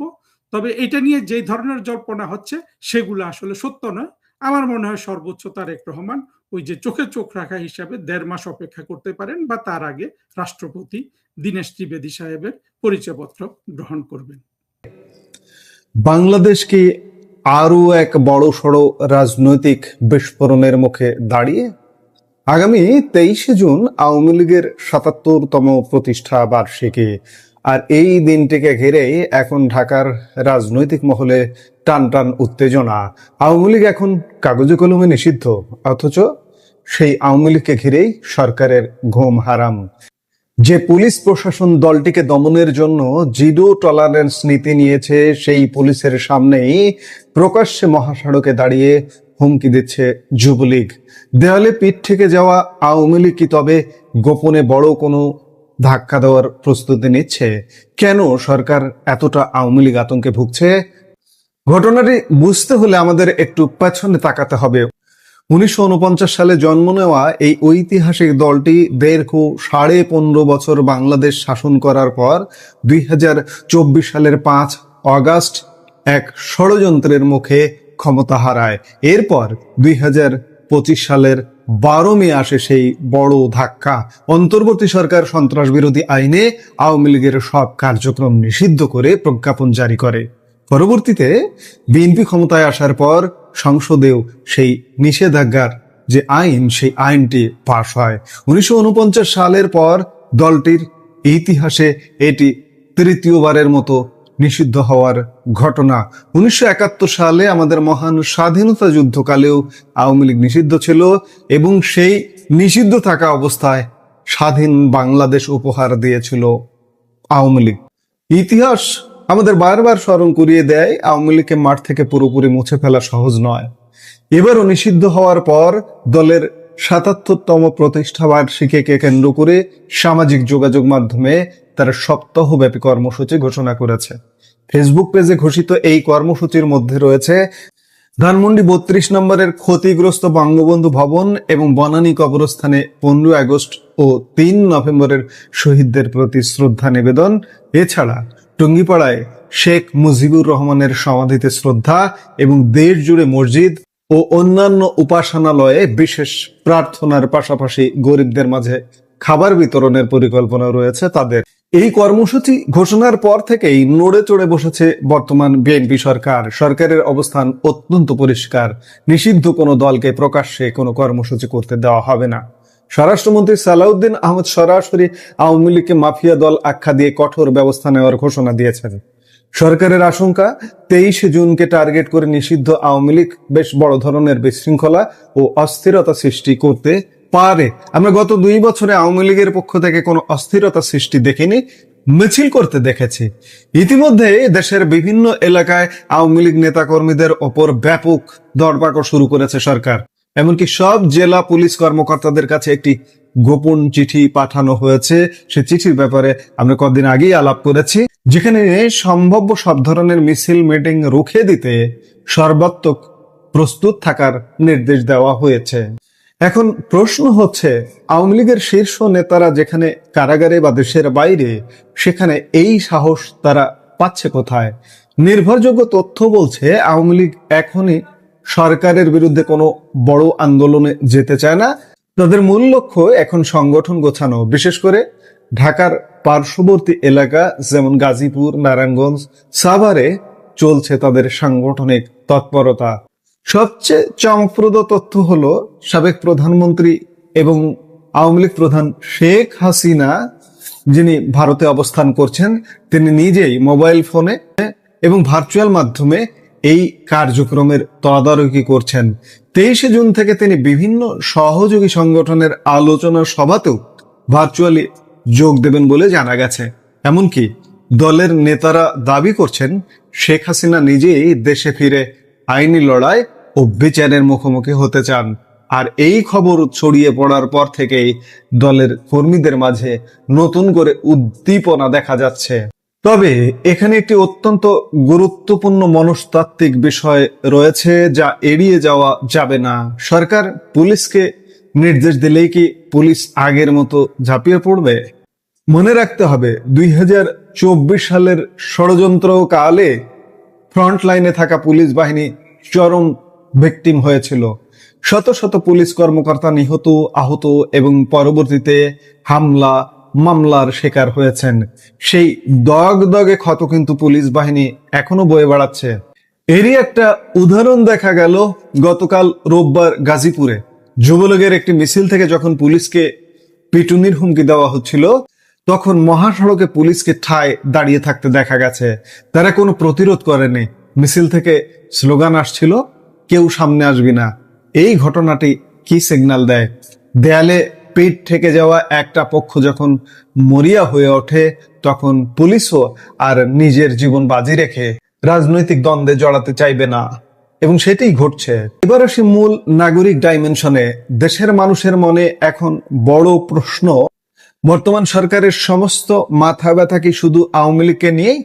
তবে এটা নিয়ে যে ধরনের জল্পনা হচ্ছে সেগুলো আসলে সত্য নয়। আমার মনে হয় সর্বোচ্চ তারেক রহমান ওই যে চোখে চোখ রাখা হিসাবে 1.5 মাস অপেক্ষা করতে পারেন, বা তার আগে রাষ্ট্রপতি দীনেশ ত্রিবেদী সাহেবের পরিচয়পত্র গ্রহণ করবেন। বাংলাদেশ কি আরো এক বড়সড় রাজনৈতিক বিস্ফোরণের মুখে দাঁড়িয়ে? আগামী 23শে জুন আওয়ামী লীগের 77তম প্রতিষ্ঠা বার্ষিকী, আর এই দিনটিকে ঘিরেই এখন ঢাকার রাজনৈতিক মহলে টান টান উত্তেজনা। আওয়ামী লীগ এখন কাগজে কলমে নিষিদ্ধ, অথচ সেই আওয়ামী লীগকে ঘিরেই সরকারের ঘুম হারাম। যে পুলিশ প্রশাসন দলটিকে দমনের জন্য জিরো টলারেন্স নীতি নিয়েছে, সেই পুলিশের সামনেই প্রকাশ্যে মহাসড়কে দাঁড়িয়ে হুমকি দিচ্ছে যুবলীগ। দেওয়ালে পিঠ থেকে যাওয়া আওয়ামী লীগ কি তবে গোপনে বড় কোনো ধাক্কা দেওয়ার প্রস্তুতি নিচ্ছে? কেন সরকার এতটা আওয়ামী লীগ আতঙ্কে ভুগছে? ঘটনাটি বুঝতে হলে আমাদের একটু পেছনে তাকাতে হবে। 1949 সালে জন্ম নেওয়া এই ঐতিহাসিক দলটি 15.5 বছর বাংলাদেশ শাসন করার পর 2024 সালের 5 অগাস্ট এক ষড়যন্ত্রের মুখে ক্ষমতা হারায়। এরপর 2025 সালের 12 মে আসে সেই বড় ধাক্কা। অন্তর্বর্তী সরকার সন্ত্রাস বিরোধী আইনে আওয়ামী লীগের সব কার্যক্রম নিষিদ্ধ করে প্রজ্ঞাপন জারি করে। পরবর্তীতে বিএনপি ক্ষমতায় আসার পর সংসদেও সেই নিষেধাজ্ঞার যে আইন, সেই আইনটি পাশ হয়। 1949 সালের পর দলটির ইতিহাসে এটি তৃতীয়বারের মতো নিষিদ্ধ হওয়ার ঘটনা। 1971 সালে আমাদের মহান স্বাধীনতা যুদ্ধকালেও আওয়ামী লীগ নিষিদ্ধ ছিল এবং সেই নিষিদ্ধ থাকা অবস্থায় স্বাধীন বাংলাদেশ উপহার দিয়েছিল আওয়ামী লীগ। ইতিহাস আমাদের বারবার স্মরণ করিয়ে দেয় আওয়ামী লীগকে মাঠ থেকে পুরোপুরি মুছে ফেলা সহজ নয়। এবারও নিষিদ্ধ হওয়ার পর দলের 77তম প্রতিষ্ঠা বার্ষিকীকে কেন্দ্র করে সামাজিক যোগাযোগ মাধ্যমে তারা সপ্তাহব্যাপী কর্মসূচি ঘোষণা করেছে। ফেসবুক পেজে ঘোষিত এই কর্মসূচির মধ্যে রয়েছে ধানমন্ডি 32 নম্বরের ক্ষতিগ্রস্ত বঙ্গবন্ধু ভবন এবং বনানী কবরস্থানে 15 আগস্ট ও 3 নভেম্বরের শহীদদের প্রতি শ্রদ্ধা নিবেদন। এছাড়া টুঙ্গিপাড়ায় শেখ মুজিবুর রহমানের সমাধিতে শ্রদ্ধা এবং দেশ জুড়ে মসজিদ ও অন্যান্য উপাসনালয়ে বিশেষ প্রার্থনার পাশাপাশি গরিবদের মাঝে খাবার বিতরণের পরিকল্পনা রয়েছে তাদের। এই কর্মসূচি ঘোষণার পর থেকেই নড়ে চড়ে বসেছে বর্তমান বিএনপি সরকার। সরকারের অবস্থান অত্যন্ত পরিষ্কার, নিষিদ্ধ কোনো দলকে প্রকাশ্যে কোনো কর্মসূচি করতে দেওয়া হবে না। স্বরাষ্ট্রমন্ত্রী সালাউদ্দিন আহমেদ সরাসরি আওয়ামী লীগকে মাফিয়া দল আখ্যা দিয়ে কঠোর ব্যবস্থা নেওয়ার ঘোষণা দিয়েছেন। সরকারের আশঙ্কা 23 জুনকে টার্গেট করে নিষিদ্ধ আওয়ামী লীগ বেশ বড় ধরনের বিশৃঙ্খলা ও অস্থিরতা সৃষ্টি করতে পারে। আমরা গত 2 বছরে আওয়ামী লীগের পক্ষ থেকে কোনো অস্থিরতা সৃষ্টি দেখিনি, মিছিল করতে দেখেছি। ইতিমধ্যে দেশের বিভিন্ন এলাকায় আওয়ামী লীগ নেতাকর্মীদের ওপর ব্যাপক দরপাকড় শুরু করেছে সরকার। এমনকি সব জেলা পুলিশ কর্মকর্তাদের কাছে একটি গোপন চিঠি পাঠানো হয়েছে। সে চিঠির ব্যাপারে আমরা কদিন আগেই আলাপ করেছি, যেখানে সম্ভাব্য সব ধরনের মিছিল মিটিং রুখে দিতে সর্বাত্মক প্রস্তুত থাকার নির্দেশ দেওয়া হয়েছে। এখন প্রশ্ন হচ্ছে, আওয়ামী লীগের শীর্ষ নেতারা যেখানে কারাগারে বা দেশের বাইরে, সেখানে এই সাহস তারা পাচ্ছে কোথায়? নির্ভরযোগ্য তথ্য বলছে আওয়ামী লীগ এখনই সরকারের বিরুদ্ধে কোনো বড় আন্দোলনে যেতে চায় না। তাদের মূল লক্ষ্য এখন সংগঠন গোছানো, বিশেষ করে ঢাকার পার্শ্ববর্তী এলাকা যেমন গাজীপুর, নারায়ণগঞ্জ, সাভারে চলছে তাদের সাংগঠনিক তৎপরতা। সবচেয়ে চমকপ্রদ তথ্য হলো সাবেক প্রধানমন্ত্রী এবং আওয়ামী লীগ প্রধান শেখ হাসিনা, যিনি ভারতে অবস্থান করছেন, তিনি নিজেই মোবাইল ফোনে এবং ভার্চুয়াল মাধ্যমে এই কার্যক্রমের তদারকি করছেন। 23 জুন থেকে তিনি বিভিন্ন সহযোগী সংগঠনের আলোচনা সভাতেও ভার্চুয়ালি যোগ দেবেন বলে জানা গেছে। এমনকি দলের নেতারা দাবি করছেন শেখ হাসিনা নিজেই দেশে ফিরে আইনি লড়াই ও বিচারের মুখোমুখি হতে চান। আর এই খবর ছড়িয়ে পড়ার পর থেকেই দলের কর্মীদের মাঝে নতুন করে উদ্দীপনা দেখা যাচ্ছে। তবে এখানে একটি অত্যন্ত গুরুত্বপূর্ণ মনস্তাত্ত্বিক বিষয় রয়েছে, যা এড়িয়ে যাওয়া যাবে না। সরকার পুলিশকে নির্দেশ দিলেই কি পুলিশ আগের মতো ঝাঁপিয়ে পড়বে? মনে রাখতে হবে 2024 সালের ষড়যন্ত্র কালে ফ্রন্ট লাইনে থাকা পুলিশ বাহিনী চরম ভিকটিম হয়েছিল। শত শত পুলিশ কর্মকর্তা নিহত, আহত এবং পরবর্তীতে হামলা মামলার শিকার হয়েছেন। সেই দগদগে ক্ষত কিন্তু পুলিশ বাহিনী এখনো বয়ে বেড়াচ্ছে। এরই একটা উদাহরণ দেখা গেল গতকাল রোববার গাজীপুরে। যুবলীগের একটি মিছিল থেকে যখন পুলিশকে পিটুনির হুমকি দেওয়া হচ্ছিল, তখন মহাসড়কে পুলিশকে ঠায় দাঁড়িয়ে থাকতে দেখা গেছে। তারা কোনো প্রতিরোধ করেনি। মিছিল থেকে স্লোগান আসছিল, কেউ সামনে আসবি না। এই ঘটনাটি কি সিগন্যাল দেয়? দেয়ালে পিঠ থেকে যাওয়া একটা পক্ষ যখন মরিয়া হয়ে ওঠে, তখন পুলিশও আর নিজের জীবন বাজি রেখে রাজনৈতিক দ্বন্দ্বে জড়াতে চাইবে না, এবং সেটাই ঘটছে। এবার আসি মূল নাগরিক ডাইমেনশনে। দেশের মানুষের মনে এখন বড় প্রশ্ন, বর্তমান সরকারের সমস্ত মাথা ব্যথা কি শুধু আওয়ামী লীগকে নিয়েই?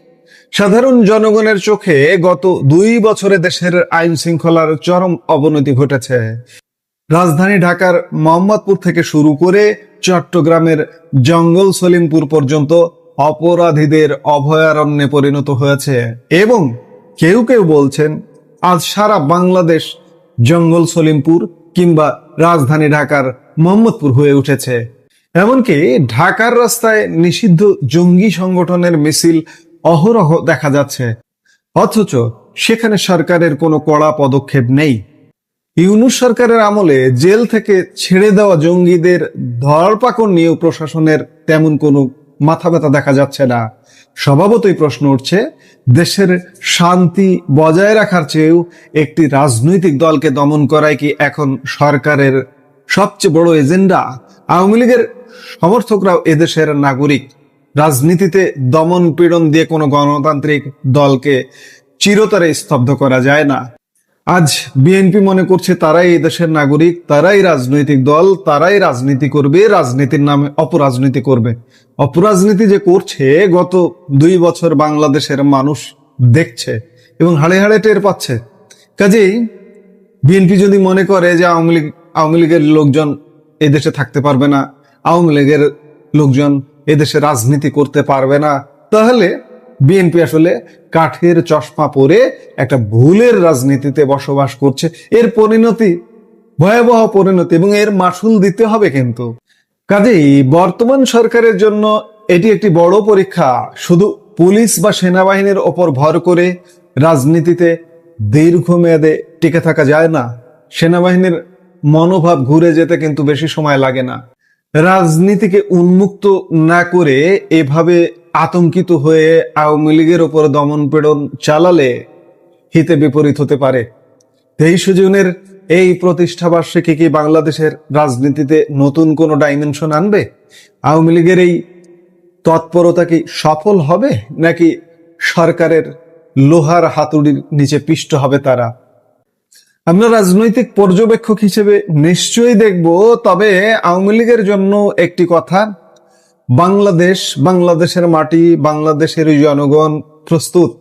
সাধারণ জনগণের চোখে গত 2 বছরে দেশের আইন শৃঙ্খলার চরম অবনতি ঘটেছে। রাজধানী ঢাকার মোহাম্মদপুর থেকে শুরু করে চট্টগ্রামের জঙ্গল সলিমপুর পর্যন্ত অপরাধীদের অভয়ারণ্যে পরিণত হয়েছে, এবং কেউ কেউ বলছেন আজ সারা বাংলাদেশ জঙ্গল সলিমপুর কিংবা রাজধানী ঢাকার মোহাম্মদপুর হয়ে উঠেছে। এমনকি ঢাকার রাস্তায় নিষিদ্ধ জঙ্গি সংগঠনের মিছিল অহরহ দেখা যাচ্ছে, অথচ সেখানে সরকারের কোনো কড়া পদক্ষেপ নেই। ইউনূস সরকারের আমলে জেল থেকে ছেড়ে দেওয়া জঙ্গিদের ধরপাকড় নিয়েও প্রশাসনের তেমন কোনো মাথা ব্যথা দেখা যাচ্ছে না। স্বভাবতই প্রশ্ন উঠছে, দেশের শান্তি বজায় রাখার চেয়েও একটি রাজনৈতিক দলকে দমন করাই কি এখন সরকারের সবচেয়ে বড় এজেন্ডা? আওয়ামী লীগের সমর্থকরাও এদেশের নাগরিক। রাজনীতিতে দমন পীড়ন দিয়ে কোনো গণতান্ত্রিক দলকে চিরতরে স্তব্ধ করা যায় না। আজ বিএনপি মনে করছে তারাই এই দেশের নাগরিক, তারাই রাজনৈতিক দল, তারাই রাজনীতি করবে, রাজনীতির নামে অপরাজনীতি করবে। অপরাজনীতি যে করছে গত 2 বছর বাংলাদেশের মানুষ দেখছে এবং হাড়ে হাড়ে টের পাচ্ছে। কাজেই বিএনপি যদি মনে করে যে আওয়ামী লীগের লোকজন এদেশে থাকতে পারবে না, আওয়ামী লীগের লোকজন এদেশে রাজনীতি করতে পারবে না, তাহলে বিএনপি আসলে কাঠের চশমা পরে একটা ভুলের রাজনীতিতে বসবাস করছে। এর পরিণতি ভয়াবহ পরিণতি, এবং এর মাসুল দিতে হবে কিন্তু। কাজেই বর্তমান সরকারের জন্য এটি একটি বড় পরীক্ষা। শুধু পুলিশ বা সেনাবাহিনীর ওপর ভর করে রাজনীতিতে দীর্ঘমেয়াদে টিকে থাকা যায় না। সেনাবাহিনীর মনোভাব ঘুরে যেতে কিন্তু বেশি সময় লাগে না। রাজনীতিকে উন্মুক্ত না করে এভাবে আতঙ্কিত হয়ে আওয়ামী লীগের ওপর দমন পীড়ন চালালে হিতে বিপরীত হতে পারে। 23 জুনের এই প্রতিষ্ঠাবার্ষিকী কি বাংলাদেশের রাজনীতিতে নতুন কোনো ডাইমেনশন আনবে? আওয়ামী লীগের এই তৎপরতা কি সফল হবে, নাকি সরকারের লোহার হাতুড়ির নিচে পিষ্ট হবে তারা? আমরা রাজনৈতিক পর্যবেক্ষক হিসেবে নিশ্চয়ই দেখব, তবে আওয়ামী লীগের জন্য একটি কথা, বাংলাদেশের মাটি, বাংলাদেশের জনগণ প্রস্তুত।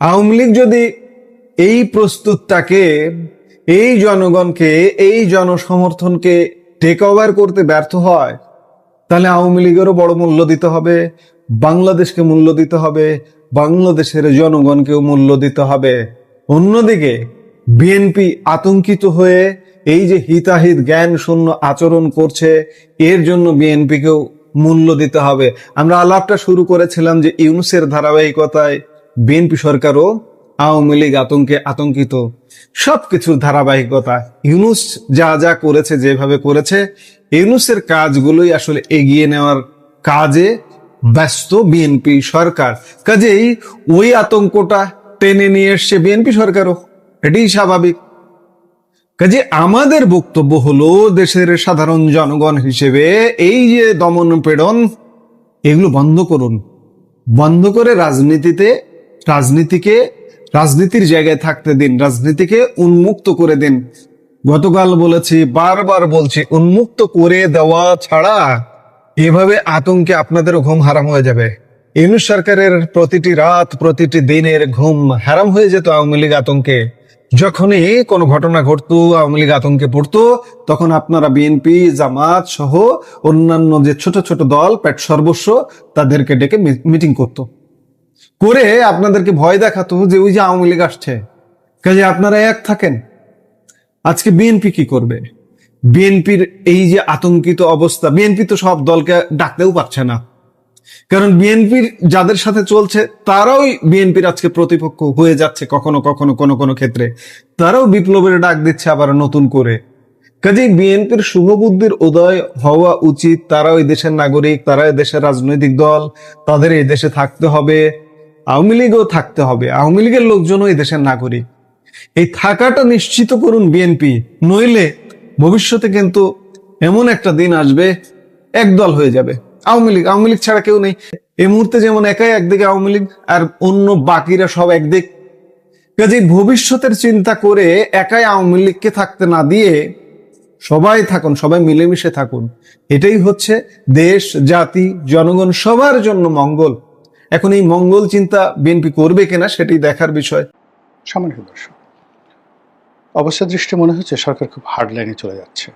আওয়ামী লীগ যদি এই প্রস্তুতটাকে, এই জনগণকে, এই জনসমর্থনকে টেক ওভার করতে ব্যর্থ হয়, তাহলে আওয়ামী লীগেরও বড় মূল্য দিতে হবে, বাংলাদেশকে মূল্য দিতে হবে, বাংলাদেশের জনগণকেও মূল্য দিতে হবে। অন্যদিকে বিএনপি আতঙ্কিত হয়ে এই যে হিতাহিত জ্ঞান শূন্য আচরণ করছে, এর জন্য বিএনপিকেও মূল্য দিতে হবে। আমরা আলাপটা শুরু করেছিলাম যে ইউনূসের ধারাবাহিকতায় বিএনপি সরকারও আওয়ামী লীগ আতঙ্কে আতঙ্কিত। সবকিছুর ধারাবাহিকতা, ইউনূস যা যা করেছে, যেভাবে করেছে, ইউনূসের কাজগুলোই আসলে এগিয়ে নেওয়ার কাজে ব্যস্ত বিএনপি সরকার। কাজেই ওই আতঙ্কটা টেনে নিয়ে এসছে বিএনপি সরকারও, এটাই স্বাভাবিক। কাজে আমাদের বক্তব্য হলো, দেশের সাধারণ জনগণ হিসেবে এই যে দমন পীড়ন, এগুলো বন্ধ করুন। বন্ধ করে রাজনীতির জায়গায় থাকতে দিন, রাজনীতিকে উন্মুক্ত করে দিন। গতকাল বলেছি, বারবার বলছি, উন্মুক্ত করে দেওয়া ছাড়া এভাবে আতঙ্কে আপনাদেরও ঘুম হারাম হয়ে যাবে। ইউনূস সরকারের প্রতিটি রাত, প্রতিটি দিনের ঘুম হারাম হয়ে যেত আওয়ামী লীগ আতঙ্কে। যখনই কোনো ঘটনা ঘটতো, আওয়ামী লীগ আতঙ্কে পড়তো, তখন আপনারা বিএনপি, জামাত সহ অন্যান্য যে ছোট ছোট দল, পেট সর্বস্ব, তাদেরকে ডেকে মিটিং করে আপনাদেরকে ভয় দেখাতো যে ওই যে আওয়ামী লীগ আসছে, কাজে আপনারা এক থাকেন। আজকে বিএনপি কি করবে? বিএনপির এই যে আতঙ্কিত অবস্থা, বিএনপি তো সব দলকে ডাকতেও পারছে না, কারণ বিএনপির যাদের সাথে চলছে তারাও বিএনপির আজকে প্রতিপক্ষ হয়ে যাচ্ছে। কখনো কখনো কোনো ক্ষেত্রে তারাও বিপ্লবের ডাক দিচ্ছে আবার নতুন করে। কাজেই বিএনপির শুভবুদ্ধির উদয় হওয়া উচিত। তারাও এই দেশের নাগরিক, তারা এই দেশের রাজনৈতিক দল, তাদের এই দেশে থাকতে হবে। আওয়ামী লীগও থাকতে হবে, আওয়ামী লীগের লোকজনও এই দেশের নাগরিক। এই থাকাটা নিশ্চিত করুন বিএনপি, নইলে ভবিষ্যতে কিন্তু এমন একটা দিন আসবে, একদল হয়ে যাবে। আওয়ামী লীগ ছাড়া কেউ নেই। এই মুহূর্তে যেমন একাই একদিকে আওয়ামী লীগ আর অন্য বাকিরা সব একদিক। কাজেই ভবিষ্যতের চিন্তা করে একাই আওয়ামী লীগকে থাকতে না দিয়ে সবাই থাকুন, সবাই মিলেমিশে থাকুন। এটাই হচ্ছে দেশ, জাতি, জনগণ সবার জন্য মঙ্গল। এখন এই মঙ্গল চিন্তা বিএনপি করবে কিনা সেটাই দেখার বিষয়। সম্মানিত দর্শক, অবস্থা দৃষ্টি মনে হচ্ছে সরকার খুব হার্ড লাইনে চলে যাচ্ছে।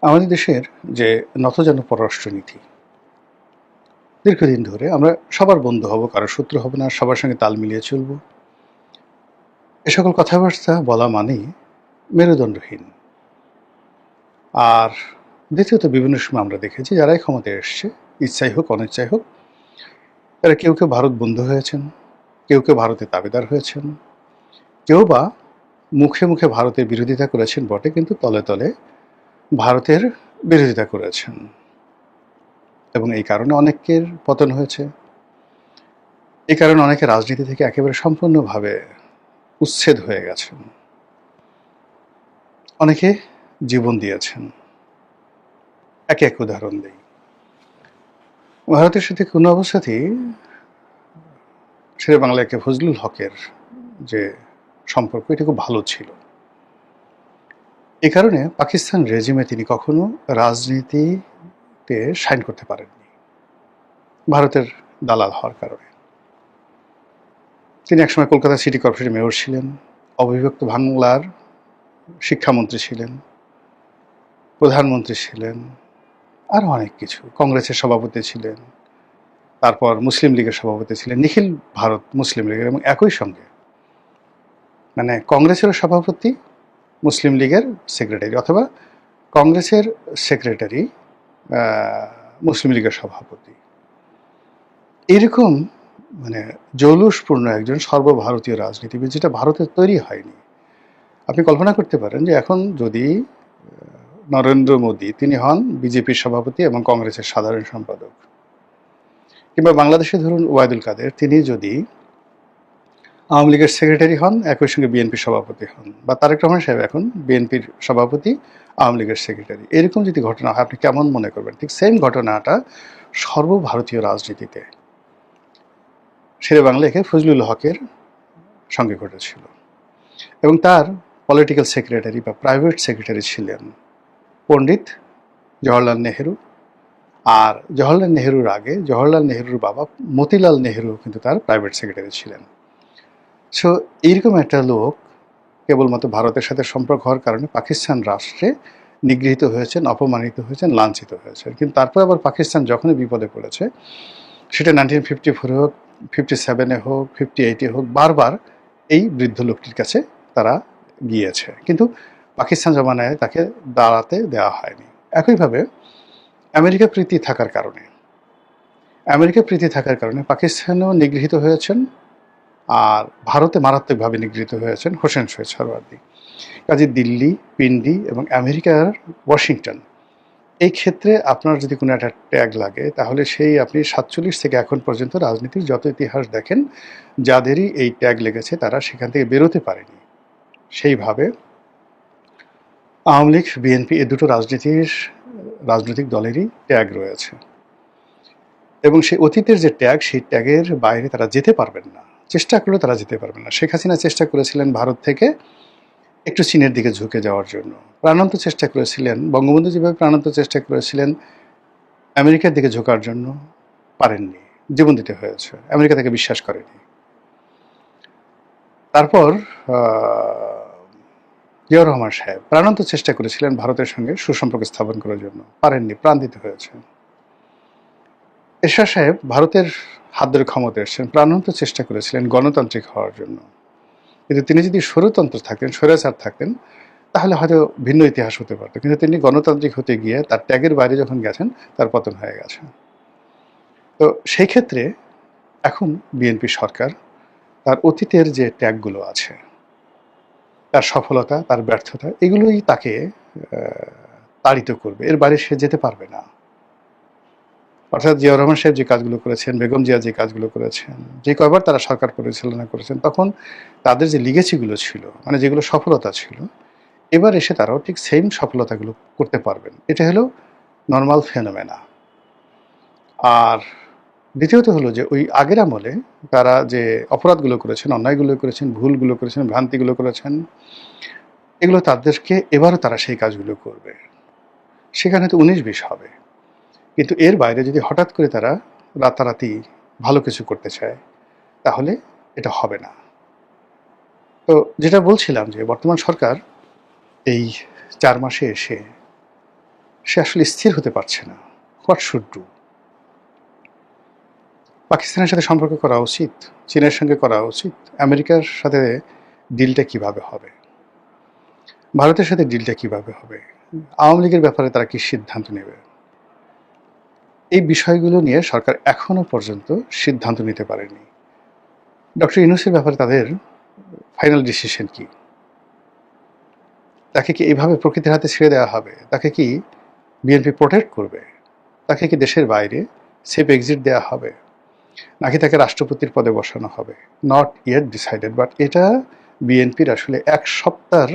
আমাদের দেশের যে নতজানু পররাষ্ট্রনীতি, দীর্ঘদিন ধরে আমরা সবার বন্ধু হব, কারো শত্রু হব না, সবার সঙ্গে তাল মিলিয়ে চলব, এ সকল কথাবার্তা বলা মানেই মেরুদণ্ডহীন। আর দ্বিতীয়ত বিভিন্ন সময় আমরা দেখেছি যারাই ক্ষমতায় এসছে, ইচ্ছাই হোক অনিচ্ছাই হোক, এরা কেউ কেউ ভারত বন্ধু হয়েছেন, কেউ কেউ ভারতের দাবিদার হয়েছেন, কেউ বা মুখে মুখে ভারতের বিরোধিতা করেছেন বটে, কিন্তু তলে তলে ভারতের বিরোধিতা করেছেন, এবং এই কারণে অনেকের পতন হয়েছে। এই কারণে অনেকে রাজনীতি থেকে একেবারে সম্পূর্ণভাবে উচ্ছেদ হয়ে গেছেন, অনেকে জীবন দিয়েছেন। একে এক উদাহরণ দিই। ভারতের সাথে কোনো অবস্থাতেই শেরে বাংলা একে ফজলুল হকের যে সম্পর্ক, এটা খুব ভালো ছিল। এই কারণে পাকিস্তান রেজিমে তিনি কখনো রাজনীতিতে সাইন করতে পারেননি, ভারতের দালাল হওয়ার কারণে। তিনি একসময় কলকাতা সিটি কর্পোরেশনের মেয়র ছিলেন, অবিভক্ত বাংলার শিক্ষামন্ত্রী ছিলেন, প্রধানমন্ত্রী ছিলেন, আরও অনেক কিছু, কংগ্রেসের সভাপতি ছিলেন, তারপর মুসলিম লীগের সভাপতি ছিলেন, নিখিল ভারত মুসলিম লীগের, এবং একই সঙ্গে মানে কংগ্রেসেরও সভাপতি, মুসলিম লীগের সেক্রেটারি, অথবা কংগ্রেসের সেক্রেটারি মুসলিম লীগের সভাপতি। এরকম মানে জৌলুসপূর্ণ একজন সর্বভারতীয় রাজনীতিবিদ, যেটা ভারতে তৈরি হয়নি। আপনি কল্পনা করতে পারেন যে এখন যদি নরেন্দ্র মোদী তিনি হন বিজেপির সভাপতি এবং কংগ্রেসের সাধারণ সম্পাদক, কিংবা বাংলাদেশে ধরুন ওবায়দুল কাদের, তিনি যদি আওয়ামী লীগের সেক্রেটারি হন, একই সঙ্গে বিএনপির সভাপতি হন, বা তারেক রহমান সাহেব এখন বিএনপির সভাপতি, আওয়ামী লীগের সেক্রেটারি, এরকম যদি ঘটনা হয় আপনি কেমন মনে করবেন? ঠিক সেম ঘটনাটা সর্বভারতীয় রাজনীতিতে শেরে বাংলা একে ফজলুল হকের সঙ্গে ঘটেছিল, এবং তার পলিটিক্যাল সেক্রেটারি বা প্রাইভেট সেক্রেটারি ছিলেন পণ্ডিত জওহরলাল নেহেরু। আর জওহরলাল নেহেরুর আগে জওহরলাল নেহেরুর বাবা মতিলাল নেহেরু কিন্তু তার প্রাইভেট সেক্রেটারি ছিলেন। সো এইরকম একটা লোক কেবলমাত্র ভারতের সাথে সম্পর্ক হওয়ার কারণে পাকিস্তান রাষ্ট্রে নিগৃহীত হয়েছেন, অপমানিত হয়েছেন, লাঞ্ছিত হয়েছেন। কিন্তু তারপর আবার পাকিস্তান যখনই বিপদে পড়েছে, সেটা 1954 হোক, 57-এ হোক, 58-এ হোক, বারবার এই বৃদ্ধ লোকটির কাছে তারা গিয়েছে, কিন্তু পাকিস্তান জমানায় তাকে দাঁড়াতে দেওয়া হয়নি। একইভাবে আমেরিকা প্রীতি থাকার কারণে পাকিস্তানেও নিগৃহীত হয়েছেন, আর ভারতে মারাত্মকভাবে নিগৃহীত হয়েছেন হোসেন শহীদ সোহরাওয়ার্দী। কাজে দিল্লি, পিন্ডি এবং আমেরিকার ওয়াশিংটন, এই ক্ষেত্রে আপনার যদি কোনো একটা ট্যাগ লাগে, তাহলে সেই আপনি 47 থেকে এখন পর্যন্ত রাজনীতির যত ইতিহাস দেখেন, যাদেরই এই ট্যাগ লেগেছে তারা সেখান থেকে বেরোতে পারেনি। সেইভাবে আওয়ামী লীগ, বিএনপি, এ দুটো রাজনৈতিক দলেরই ট্যাগ রয়েছে, এবং সেই অতীতের যে ট্যাগ, সেই ট্যাগের বাইরে তারা যেতে পারবেন না, চেষ্টা করলেও তারা যেতে পারবেন না। শেখ হাসিনা চেষ্টা করেছিলেন ভারত থেকে একটু চীনের দিকে ঝুঁকে যাওয়ার জন্য, প্রাণান্ত চেষ্টা করেছিলেন, বঙ্গবন্ধু যেভাবে প্রাণান্ত চেষ্টা করেছিলেন আমেরিকার দিকে ঝোঁকার জন্য, পারেননি, জীবন দিতে হয়েছে, আমেরিকা তাকে বিশ্বাস করেনি। তারপর জিয়াউর রহমান সাহেব প্রাণান্ত চেষ্টা করেছিলেন ভারতের সঙ্গে সুসম্পর্ক স্থাপন করার জন্য, পারেননি, প্রাণ দিতে হয়েছে। এরশাদ সাহেব ভারতের হাত ধরে ক্ষমতা এসেছেন, প্রাণান্ত চেষ্টা করেছিলেন গণতান্ত্রিক হওয়ার জন্য, কিন্তু তিনি যদি স্বৈরাচার থাকতেন তাহলে হয়তো ভিন্ন ইতিহাস হতে পারত। কিন্তু তিনি গণতান্ত্রিক হতে গিয়ে তার ট্যাগের বাইরে যখন গেছেন, তার পতন হয়ে গেছে। তো সেই ক্ষেত্রে এখন বিএনপি সরকার তার অতীতের যে ট্যাগগুলো আছে, তার সফলতা, তার ব্যর্থতা, এগুলোই তাকে তাড়িত করবে, এর বাইরে সে যেতে পারবে না। অর্থাৎ জিয়াউর রহমান সাহেব যে কাজগুলো করেছেন, বেগম জিয়া যে কাজগুলো করেছেন, যে কয়বার তারা সরকার পরিচালনা করেছেন, তখন তাদের যে লিগেসিগুলো ছিল, মানে যেগুলো সফলতা ছিল, এবার এসে তারাও ঠিক সেম সফলতাগুলো করতে পারবেন। এটা হলো নর্মাল ফেনোমেনা। আর দ্বিতীয়ত হলো যে ওই আগের আমলে তারা যে অপরাধগুলো করেছেন, অন্যায়গুলো করেছেন, ভুলগুলো করেছেন, ভ্রান্তিগুলো করেছেন, এগুলো তাদেরকে এবারও তারা সেই কাজগুলো করবে। সেখানে তো 19-20 হবে, কিন্তু এর বাইরে যদি হঠাৎ করে তারা রাতারাতি ভালো কিছু করতে চায় তাহলে এটা হবে না। তো যেটা বলছিলাম যে বর্তমান সরকার এই 4 মাসে এসে সে আসলে স্থির হতে পারছে না। What should do? পাকিস্তানের সাথে সম্পর্ক করা উচিত, চীনের সঙ্গে করা উচিত, আমেরিকার সাথে ডিলটা কিভাবে হবে, ভারতের সাথে ডিলটা কিভাবে হবে, আওয়ামী লীগের ব্যাপারে তারা কি সিদ্ধান্ত নেবে, এই বিষয়গুলো নিয়ে সরকার এখনো পর্যন্ত সিদ্ধান্ত নিতে পারেনি। ডক্টর ইউনূসের ব্যাপারে তাদের ফাইনাল ডিসিশন কি? তাকে কি এইভাবে প্রকৃতির হাতে ছেড়ে দেওয়া হবে? তাকে কি বিএনপি প্রোটেক্ট করবে? তাকে কি দেশের বাইরে সেফ এক্সিট দেওয়া হবে, নাকি তাকে রাষ্ট্রপতির পদে বসানো হবে? নট ইয়েট ডিসাইডেড, বাট এটা বিএনপির আসলে 1 সপ্তাহের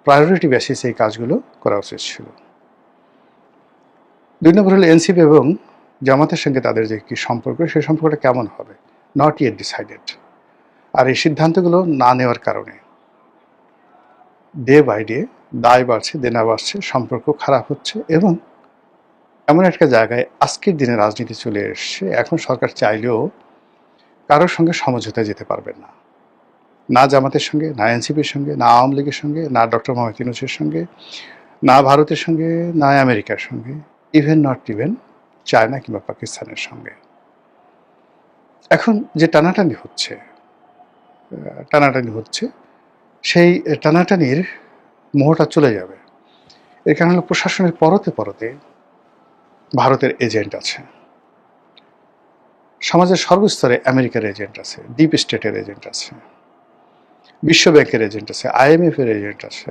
প্রায়োরিটি বেসিসে এই কাজগুলো করা উচিত ছিল। 2 নম্বর হলো এনসিপি এবং জামাতের সঙ্গে তাদের যে কি সম্পর্ক, সেই সম্পর্কটা কেমন হবে? Not yet decided. আর এই সিদ্ধান্তগুলো না নেওয়ার কারণে ডে বাই ডে দায় বাড়ছে, দেনা বাড়ছে, সম্পর্ক খারাপ হচ্ছে এবং এমন একটা জায়গায় আজকের দিনে রাজনীতি চলে এসছে, এখন সরকার চাইলেও কারোর সঙ্গে সমঝোতায় যেতে পারবেন না। না জামাতের সঙ্গে, না এনসিপির সঙ্গে, না আওয়ামী লীগের সঙ্গে, না ডক্টর মোহাম্মদ ইউনূসের সঙ্গে, না ভারতের সঙ্গে, না আমেরিকার সঙ্গে, নট ইভেন চায়না কিংবা পাকিস্তানের সঙ্গে। এখন যে টানাটানি হচ্ছে সেই টানাটানির মোহটা চলে যাবে। এর কারণ হলো প্রশাসনের পরতে পরতে ভারতের এজেন্ট আছে, সমাজের সর্বস্তরে আমেরিকার এজেন্ট আছে, ডিপ স্টেটের এজেন্ট আছে, বিশ্ব ব্যাংকের এজেন্ট আছে, IMF এর এজেন্ট আছে,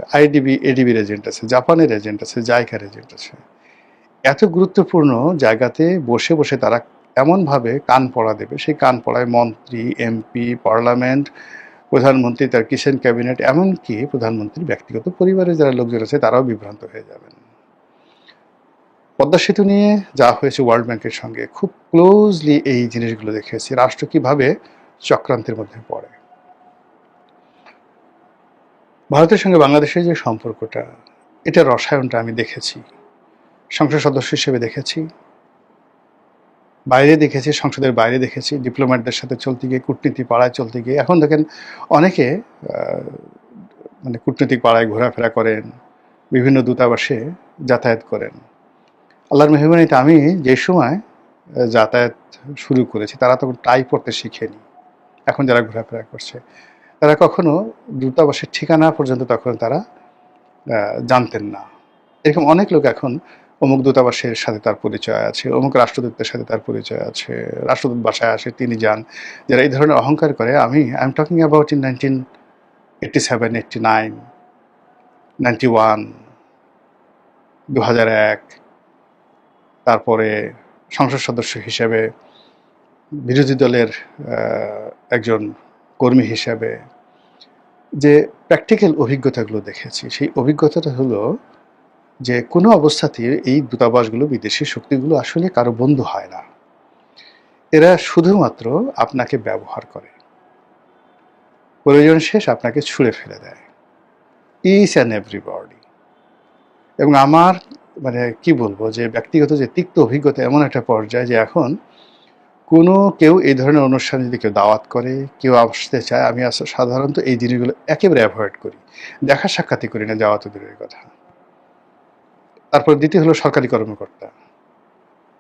এডিবির এজেন্ট আছে, জাপানের এজেন্ট আছে, জাইকার এজেন্ট আছে। এত গুরুত্বপূর্ণ জায়গাতে বসে বসে তারা এমনভাবে কান পড়া দেবে, সেই কান পড়ায় মন্ত্রী, এমপি, পার্লামেন্ট, প্রধানমন্ত্রী, তার কিচেন ক্যাবিনেট, এমনকি প্রধানমন্ত্রীর ব্যক্তিগত পরিবারের যারা লোকজন আছে তারাও বিভ্রান্ত হয়ে যাবেন। পদ্মা সেতু নিয়ে যা হয়েছে ওয়ার্ল্ড ব্যাংকের সঙ্গে খুব ক্লোজলি এই জিনিসগুলো দেখেছি, রাষ্ট্র কিভাবে চক্রান্তের মধ্যে পড়ে। ভারতের সঙ্গে বাংলাদেশের যে সম্পর্কটা, এটা রসায়নটা আমি দেখেছি, সংসদ সদস্য হিসেবে দেখেছি, বাইরে দেখেছি, সংসদের বাইরে দেখেছি, ডিপ্লোম্যাটদের সাথে চলতে গিয়ে, কূটনীতি পাড়ায় চলতে গিয়ে। এখন দেখেন অনেকে কূটনৈতিক পাড়ায় ঘোরাফেরা করেন, বিভিন্ন দূতাবাসে যাতায়াত করেন। আল্লাহর মেহরবানিতে আমি যে সময় যাতায়াত শুরু করেছি তারা তখন টাই পড়তে শিখেনি। এখন যারা ঘোরাফেরা করছে তারা কখনো দূতাবাসের ঠিকানা পর্যন্ত তখন তারা জানতেন না। এরকম অনেক লোক এখন অমুক দূতাবাসের সাথে তার পরিচয় আছে, অমুক রাষ্ট্রদূতের সাথে তার পরিচয় আছে, রাষ্ট্রদূত বাসায় আসে তিনি যান। যারা এই ধরনের অহংকার করে, I am talking about in 1987, 89, 91, 2001, তারপরে সংসদ সদস্য হিসেবে, বিরোধী দলের একজন কর্মী হিসেবে যে প্র্যাকটিক্যাল অভিজ্ঞতাগুলো দেখেছি, সেই অভিজ্ঞতাটা হলো যে কোনো অবস্থাতেই এই দূতাবাসগুলো, বিদেশি শক্তিগুলো আসলে কারো বন্ধু হয় না। এরা শুধুমাত্র আপনাকে ব্যবহার করে, প্রয়োজন শেষ আপনাকে ছুঁড়ে ফেলে দেয়, ইচ অ্যান্ড এভরিবডি। এবং আমার কি বলবো, যে ব্যক্তিগত যে তিক্ত অভিজ্ঞতা এমন একটা পর্যায়ে যে এখন কেউ এই ধরনের অনুষ্ঠানে যদি কেউ দাওয়াত করে, কেউ আসতে চায়, আমি সাধারণত এই জিনিসগুলো একেবারে অ্যাভয়েড করি, দেখা সাক্ষাৎই করি না, যাওয়া তো দূরের কথা। তারপর দ্বিতীয় হলো সরকারি কর্মকর্তা।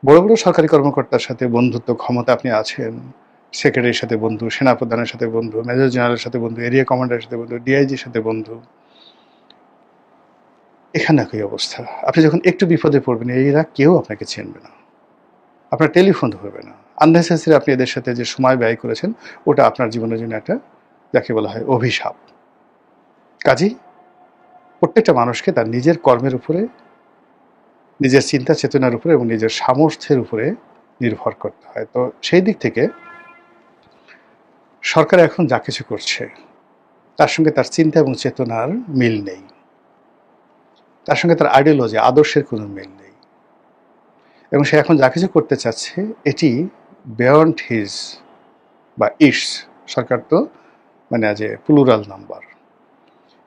বড় বড় সরকারি কর্মকর্তার সাথে বন্ধুত্ব, ক্ষমতা আপনি আছেন, সেক্রেটারির সাথে বন্ধু, সেনাপ্রধানের সাথে বন্ধু, মেজর জেনারেলের সাথে বন্ধু, এরিয়া কমান্ডারের সাথে বন্ধু, ডিআইজির সাথে বন্ধু। এখানে একই অবস্থা। আপনি যখন একটু বিপদে পড়বেন, এরা কেউ আপনাকে চিনবে না, আপনার টেলিফোন ধরবে না। আননেসেসারি আপনি এদের সাথে যে সময় ব্যয় করেছেন, ওটা আপনার জীবনের জন্য একটা, যাকে বলা হয়, অভিশাপ। কাজেই প্রত্যেকটা মানুষকে তার নিজের কর্মের উপরে, নিজের চিন্তা চেতনার উপরে এবং নিজের সামর্থ্যের উপরে নির্ভর করতে হয়। তো সেই দিক থেকে সরকার এখন যা কিছু করছে তার সঙ্গে তার চিন্তা এবং চেতনার মিল নেই। তার সঙ্গে তার আইডিওলজি, আদর্শের কোনো মিল নেই, এবং সে এখন যা কিছু করতে চাচ্ছে এটি বিয়ন্ড হিজ বা ইস, সরকার তো মানে আজ প্লুরাল নাম্বার,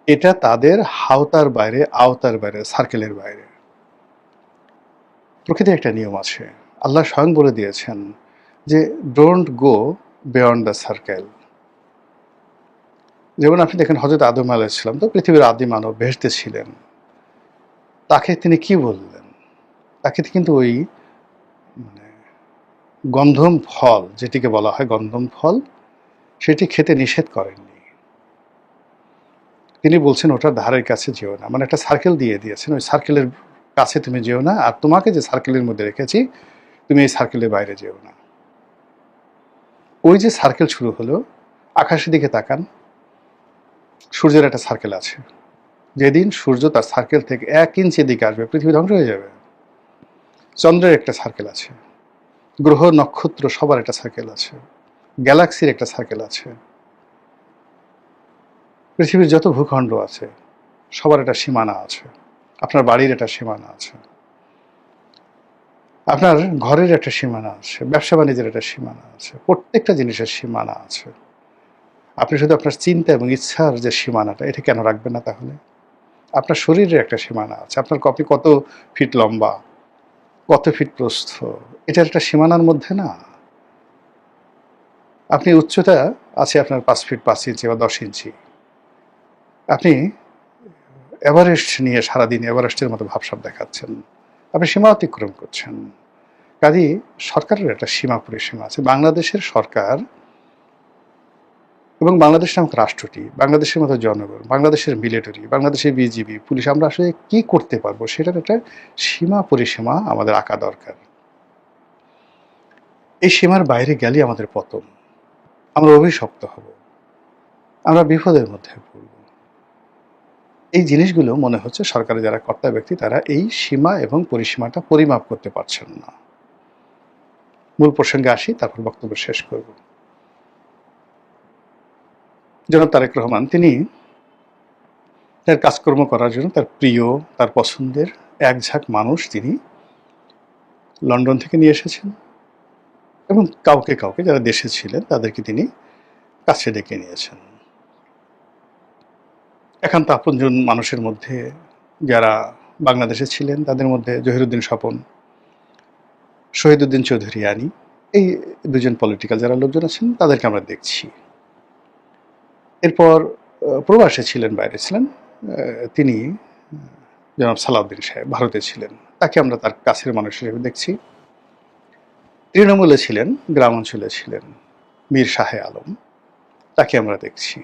এটা তাদের হাওতার বাইরে, আওতার বাইরে, সার্কেলের বাইরে। প্রকৃতির একটা নিয়ম আছে, আল্লাহ স্বয়ং বলে দিয়েছেন যে don't go beyond the circle. যেমন আপনি দেখেন হযরত আদম আলাইহিস সালাম তো পৃথিবীর আদি মানব, বেহেশতে ছিলেন, তাকে তিনি কি বললেন? তাকে কিন্তু ওই মানে গন্ধম ফল, যেটিকে বলা হয় গন্ধম ফল, সেটি খেতে নিষেধ করেননি। তিনি বলছেন ওটার ধারের কাছে যেও না, মানে একটা সার্কেল দিয়ে দিয়েছেন, ওই সার্কেলের কাছে তুমি যেও না, আর তোমাকে যে সার্কেলের মধ্যে রেখেছি তুমি এই সার্কেলের বাইরে যেও না। ওই যে সার্কেল শুরু হলো, আকাশের দিকে তাকান, সূর্যের একটা সার্কেল আছে, যেদিন সূর্য তার সার্কেল থেকে 1 ইঞ্চি দিকে আসবে পৃথিবী ধ্বংস হয়ে যাবে। চন্দ্রের একটা সার্কেল আছে, গ্রহ নক্ষত্র সবার একটা সার্কেল আছে, গ্যালাক্সির একটা সার্কেল আছে, পৃথিবীর যত ভূখণ্ড আছে সবার একটা সীমানা আছে, আপনার বাড়ির একটা সীমানা আছে, আপনার ঘরের একটা সীমানা আছে, ব্যবসা বাণিজ্যের একটা সীমানা আছে, প্রত্যেকটা জিনিসের সীমানা আছে। আপনি শুধু আপনার চিন্তা এবং ইচ্ছার যে সীমানাটা, এটা কেন রাখবেন না তাহলে? আপনার শরীরের একটা সীমানা আছে, আপনার আপনি কত ফিট লম্বা, কত ফিট প্রস্থ, এটার একটা সীমানার মধ্যে না? আপনি উচ্চতা আছে আপনার 5 ফিট 5 ইঞ্চি বা 10 ইঞ্চি, আপনি এভারেস্ট নিয়ে সারাদিন এভারেস্টের মতো ভাবসাব দেখাচ্ছেন, আপনি সীমা অতিক্রম করছেন। কাজেই সরকারের একটা সীমা পরিসীমা আছে। বাংলাদেশের সরকার এবং বাংলাদেশ নামক রাষ্ট্রটি, বাংলাদেশের মতো জনগণ, বাংলাদেশের মিলিটারি, বাংলাদেশের বিজিবি, পুলিশ, আমরা আসলে কি করতে পারবো সেটার একটা সীমা পরিসীমা আমাদের আঁকা দরকার। এই সীমার বাইরে গেলে আমাদের পতন, আমরা অভিশপ্ত হব, আমরা বিপদের মধ্যে পড়ব। এই জিনিসগুলো মনে হচ্ছে সরকারের যারা কর্তা ব্যক্তি তারা এই সীমা এবং পরিসীমাটা পরিমাপ করতে পারছেন না। মূল প্রসঙ্গে আসি, তারপর বক্তব্য শেষ করব। জনাব তারেক রহমান তিনি তার কাজকর্ম করার জন্য তার প্রিয়, তার পছন্দের এক ঝাঁক মানুষ তিনি লন্ডন থেকে নিয়ে এসেছেন, এবং কাউকে কাউকে যারা দেশে ছিলেন তাদেরকে তিনি কাছে ডেকে নিয়েছেন। একান্ত আপনজন মানুষের মধ্যে যারা বাংলাদেশে ছিলেন তাদের মধ্যে জহিরুদ্দিন স্বপন, শহীদুদ্দিন চৌধুরী আনি, এই দুজন পলিটিক্যাল যারা লোকজন আছেন তাদেরকে আমরা দেখছি। এরপর প্রবাসে ছিলেন, বাইরে ছিলেন, তিনি জনাব সালাউদ্দিন সাহেব ভারতে ছিলেন, তাকে আমরা তার কাছের মানুষ হিসেবে দেখছি। তৃণমূলে ছিলেন, গ্রাম অঞ্চলে ছিলেন মীর শাহে আলম, তাকে আমরা দেখছি।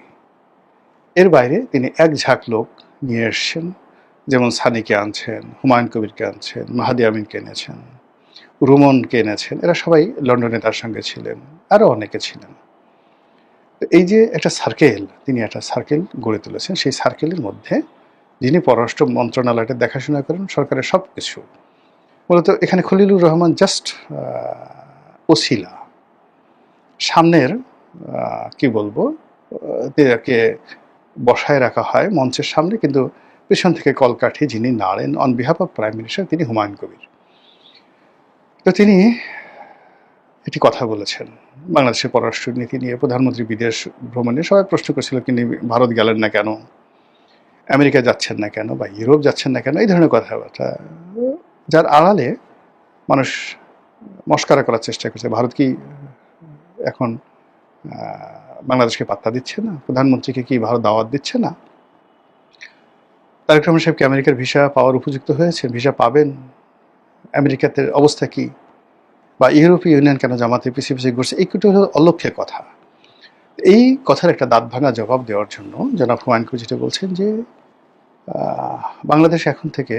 এর বাইরে তিনি এক ঝাঁক লোক নিয়ে এসছেন, যেমন সানিকে আনছেন, হুমায়ুন কবিরকে আনছেন, মাহাদি আমিনকে এনেছেন, রুমনকে এনেছেন, এরা সবাই লন্ডনে তার সঙ্গে ছিলেন, আরও অনেকে ছিলেন। এই যে একটা সার্কেল, তিনি একটা সার্কেল গড়ে তুলেছেন, সেই সার্কেলের মধ্যে যিনি পররাষ্ট্র মন্ত্রণালয়টা দেখাশোনা করেন, সরকারের সব কিছু, মূলত এখানে খলিলুর রহমান জাস্ট ওসিলা, সামনের কি বলবো, তাকে বসায় রাখা হয় মঞ্চের সামনে, কিন্তু পেছন থেকে কলকাঠি যিনি নাড়েন on behalf of prime minister, তিনি হুমায়ুন কবির। তো তিনি একটি কথা বলেছেন বাংলাদেশের পররাষ্ট্র নীতি নিয়ে, প্রধানমন্ত্রী বিদেশ ভ্রমণে সবাই প্রশ্ন করেছিল তিনি ভারত গেলেন না কেন, আমেরিকা যাচ্ছেন না কেন, বা ইউরোপ যাচ্ছেন না কেন, এই ধরনের কথাবার্তা, যার আড়ালে মানুষ মস্কারা করার চেষ্টা করছে। ভারত কি এখন বাংলাদেশকে পাত্তা দিচ্ছে না? প্রধানমন্ত্রীকে কি ভারত দাওয়াত দিচ্ছে না? তারেক রহমান সাহেব কি আমেরিকার ভিসা পাওয়ার উপযুক্ত হয়েছেন? ভিসা পাবেন? আমেরিকাতে অবস্থা কি? বা ইউরোপীয় ইউনিয়ন কেন জামাতে পিছিয়ে পিছিয়ে ঘুরছে? এইগুলো হলো অলক্ষ্যের কথা। এই কথার একটা দাঁত ভাঙা জবাব দেওয়ার জন্য জনাব হুমায়ুন কবির যেটা বলছেন যে বাংলাদেশ এখন থেকে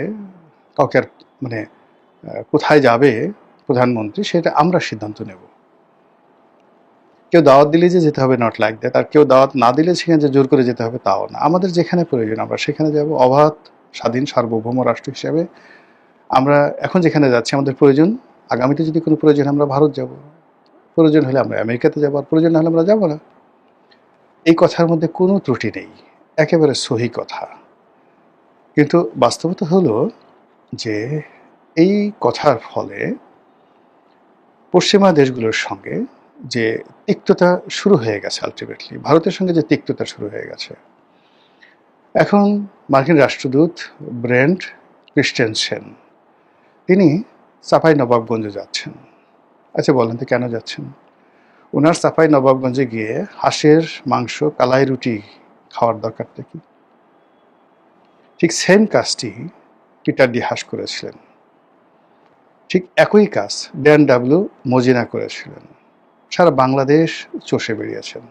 কাউকে আর মানে কোথায় যাবে প্রধানমন্ত্রী সেটা আমরা সিদ্ধান্ত নেব। কেউ দাওয়াত দিলে যে যেতে হবে, নট লাইক দ্যাট। আর কেউ দাওয়াত না দিলে সেখানে যে জোর করে যেতে হবে তাও না। আমাদের যেখানে প্রয়োজন আমরা সেখানে যাব। অবাধ স্বাধীন সার্বভৌম রাষ্ট্র হিসেবে আমরা এখন যেখানে যাচ্ছি, আমাদের প্রয়োজন, আগামীতে যদি কোনো প্রয়োজন আমরা ভারত যাব, প্রয়োজন হলে আমরা আমেরিকাতে যাবো, আর প্রয়োজন না হলে আমরা যাবো না। এই কথার মধ্যে কোনো ত্রুটি নেই, একেবারে সহি কথা। কিন্তু বাস্তবতা হলো যে এই কথার ফলে পশ্চিমা দেশগুলোর সঙ্গে যে তিক্ততা শুরু হয়ে গেছে, আলটিমেটলি ভারতের সঙ্গে যে তিক্ততা শুরু হয়ে গেছে, এখন মার্কিন রাষ্ট্রদূত ব্রেন্ট ক্রিস্টেনসেন তিনি চাঁপাই নবাবগঞ্জে যাচ্ছেন। আচ্ছা বলেন তো কেন যাচ্ছেন? ওনার চাঁপাই নবাবগঞ্জে গিয়ে হাঁসের মাংস, কালাই রুটি খাওয়ার দরকারটা কি? ঠিক সেম কাজটি পিটার ডি হাস করেছিলেন, ঠিক একই কাজ ড্যান ডাব্লিউ মজিনা করেছিলেন। সারা বাংলাদেশ চষে বেরিয়েছেন।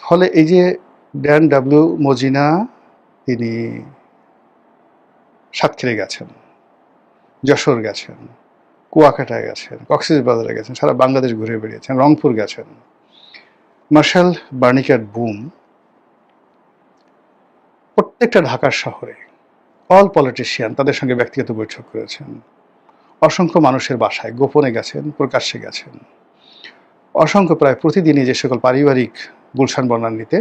ফলে এই যে ড্যান ডাব্লিউ মজিনা তিনি সাতক্ষীরে গেছেন, যশোর গেছেন, কুয়াকাটায় গেছেন, কক্সবাজারে গেছেন, সারা বাংলাদেশ ঘুরে বেরিয়েছেন, রংপুর গেছেন। মার্শাল বার্নিকাট বুম প্রত্যেকটা ঢাকার শহরে অল পলিটিশিয়ান তাদের সঙ্গে ব্যক্তিগত বৈঠক করেছেন। অসংখ্য মানুষের বাসায় গোপনে গেছেন, প্রকাশ্যে গেছেন। অসংখ্য প্রায় প্রতিদিনই যে সকল পারিবারিক গুলশান বনানীতে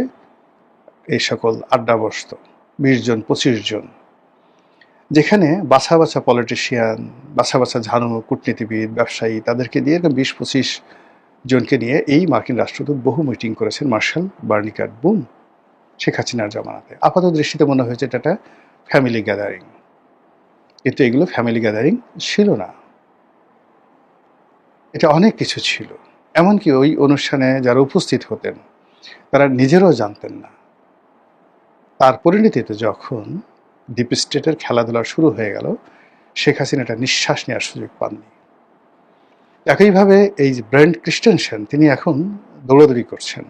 এই সকল আড্ডা বসত, 20 জন 25 জন, যেখানে বাছা বাছা পলিটিশিয়ান, বাছা বাছা ঝানু, কূটনীতিবিদ, ব্যবসায়ী, তাদেরকে দিয়ে 20-25 জনকে নিয়ে এই মার্কিন রাষ্ট্রদূত বহু মিটিং করেছেন মার্শাল বার্নিকাট বুম শেখ হাসিনার জামানাতে। আপাত দৃষ্টিতে মনে হয়েছে এটা একটা ফ্যামিলি গ্যাদারিং, কিন্তু এগুলো ফ্যামিলি গ্যাদারিং ছিল না, এটা অনেক কিছু ছিল। এমনকি ওই অনুষ্ঠানে যারা উপস্থিত হতেন তারা নিজেরাও জানতেন না। তার পরিণতিতে যখন ডিপ স্টেটের খেলাধুলা শুরু হয়ে গেল, শেখ হাসিনা একটা নিঃশ্বাস নেওয়ার সুযোগ পাননি। একইভাবে এই যে ব্রেন্ট ক্রিস্টেনসেন তিনি এখন দৌড়াদৌড়ি করছেন,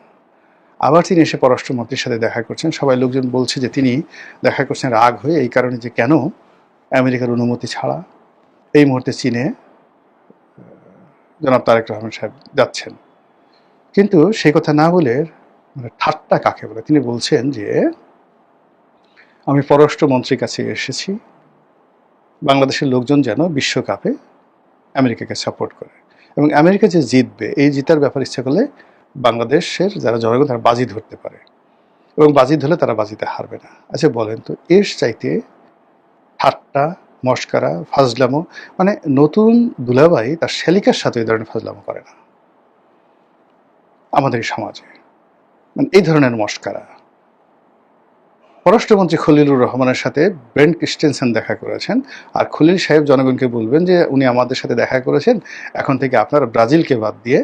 আবার তিনি এসে পররাষ্ট্রমন্ত্রীর সাথে দেখা করছেন। সবাই লোকজন বলছে যে তিনি দেখা করছেন রাগ হয়ে, এই কারণে যে কেন আমেরিকার অনুমতি ছাড়া এই মুহূর্তে চীনে জনাব তারেক রহমান সাহেব যাচ্ছেন। কিন্তু সেই কথা না বলে, মানে ঠাট্টা কাকে বলে, তিনি বলছেন যে আমি পররাষ্ট্রমন্ত্রীর কাছে এসেছি বাংলাদেশের লোকজন যেন বিশ্বকাপে আমেরিকাকে সাপোর্ট করে, এবং আমেরিকা যে জিতবে এই জিতার ব্যাপার ইচ্ছা করলে বাংলাদেশের যারা জনগণ তারা বাজি ধরতে পারে, এবং বাজি ধরলে তারা বাজিতে হারবে না। আচ্ছা বলেন তো, এর চাইতে ঠাট্টা, মস্কারা, ফাজলামো, মানে নতুন দুলাভাই তার শ্যালিকার সাথে এই ধরনের ফাজলামো করে না আমাদের এই সমাজে, মানে এই ধরনের মস্কারা। পররাষ্ট্রমন্ত্রী খলিলুর রহমানের সাথে ব্রেন্ট ক্রিস্টেনসেন দেখা করেছেন, আর খলিল সাহেব জনগণকে বলবেন যে উনি আমাদের সাথে দেখা করেছেন, এখন থেকে আপনারা ব্রাজিলকে বাদ দিয়ে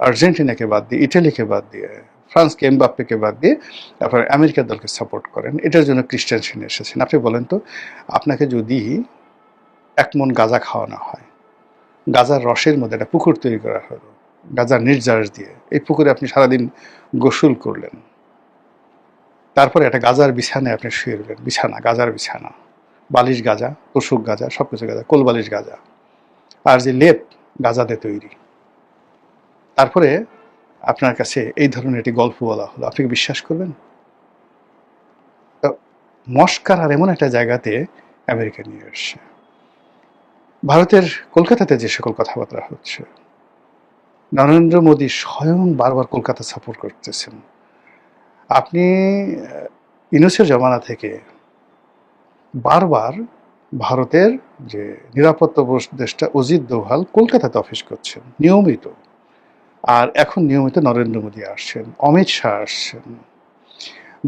আর্জেন্টিনাকে বাদ দিয়ে, ইটালিকে বাদ দিয়ে, ফ্রান্সকে, এমবাপ্পেকে বাদ দিয়ে আপনারা আমেরিকার দলকে সাপোর্ট করেন। এটার জন্য ক্রিস্টেনসেন এসেছেন। আপনি বলেন তো, আপনাকে যদি 1 মণ গাঁজা খাওয়ানো হয়, গাঁজার রসের মধ্যে একটা পুকুর তৈরি করা হলো গাঁজার নির্যাস দিয়ে, এই পুকুরে আপনি সারাদিন গোসল করলেন, তারপরে একটা গাঁজার বিছানায় আপনি শুয়ে রইলেন, বিছানা, গাঁজার বিছানা, বালিশ গাঁজা, তোষক গাঁজা, সবকিছু গাঁজা, কোলবালিশ গাঁজা, আর যে লেপ গাঁজাতে তৈরি, তারপরে আপনার কাছে এই ধরনের একটি গল্প বলা হলো, আপনি কি বিশ্বাস করবেন? মস্কার আর এমন একটা জায়গাতে আমেরিকা নিয়ে আসছে। ভারতের কলকাতাতে যে সকল কথাবার্তা হচ্ছে, নরেন্দ্র মোদী স্বয়ং বারবার কলকাতা সাপোর্ট করতেছেন। আপনি ইউনূসের জমানা থেকে বারবার ভারতের যে নিরাপত্তা উপদেষ্টা অজিত দোভাল কলকাতাতে অফিস করছেন নিয়মিত, আর এখন নিয়মিত নরেন্দ্র মোদী আসছেন, অমিত শাহ আসছেন।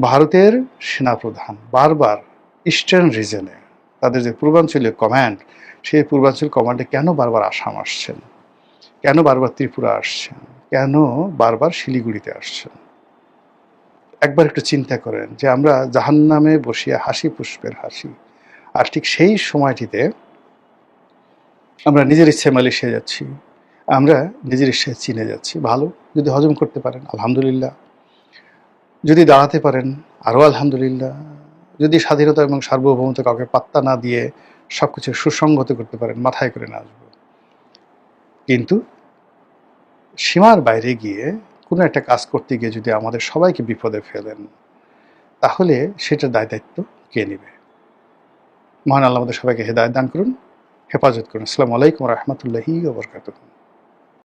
ভারতের সেনাপ্রধান বারবার ইস্টার্ন রিজনে তাদের যে পূর্বাঞ্চলীয় কমান্ড, সেই পূর্বাঞ্চল কমান্ডে কেন বারবার আসাম আসছেন, কেন বারবার ত্রিপুরা আসছেন, কেন বারবার শিলিগুড়িতে আসছেন? একবার একটু চিন্তা করেন যে আমরা জাহান্নামে বসিয়া হাসি পুষ্পের হাসি, আর ঠিক সেই সময়টিতে আমরা নিজের ইচ্ছে মালয়েশিয়া যাচ্ছি, আমরা নিজের ইচ্ছে চীনে যাচ্ছি। ভালো, যদি হজম করতে পারেন আলহামদুলিল্লাহ, যদি দাঁড়াতে পারেন আরও আলহামদুলিল্লাহ, যদি স্বাধীনতা এবং সার্বভৌমত্ব কাউকে পাত্তা না দিয়ে সবকিছু সুসংগত করতে পারেন, মাথায় করে নাচব। কিন্তু সীমার বাইরে গিয়ে কোনো একটা কাজ করতে গিয়ে যদি আমাদের সবাইকে বিপদে ফেলেন, তাহলে সেটার দায় দায়িত্ব কে নেবে? মহান আল্লাহ আমাদের সবাইকে হেদায়েত দান করুন, হেফাজত করুন। আসসালামু আলাইকুম ওয়া রাহমাতুল্লাহি ওয়া বারাকাতুহু।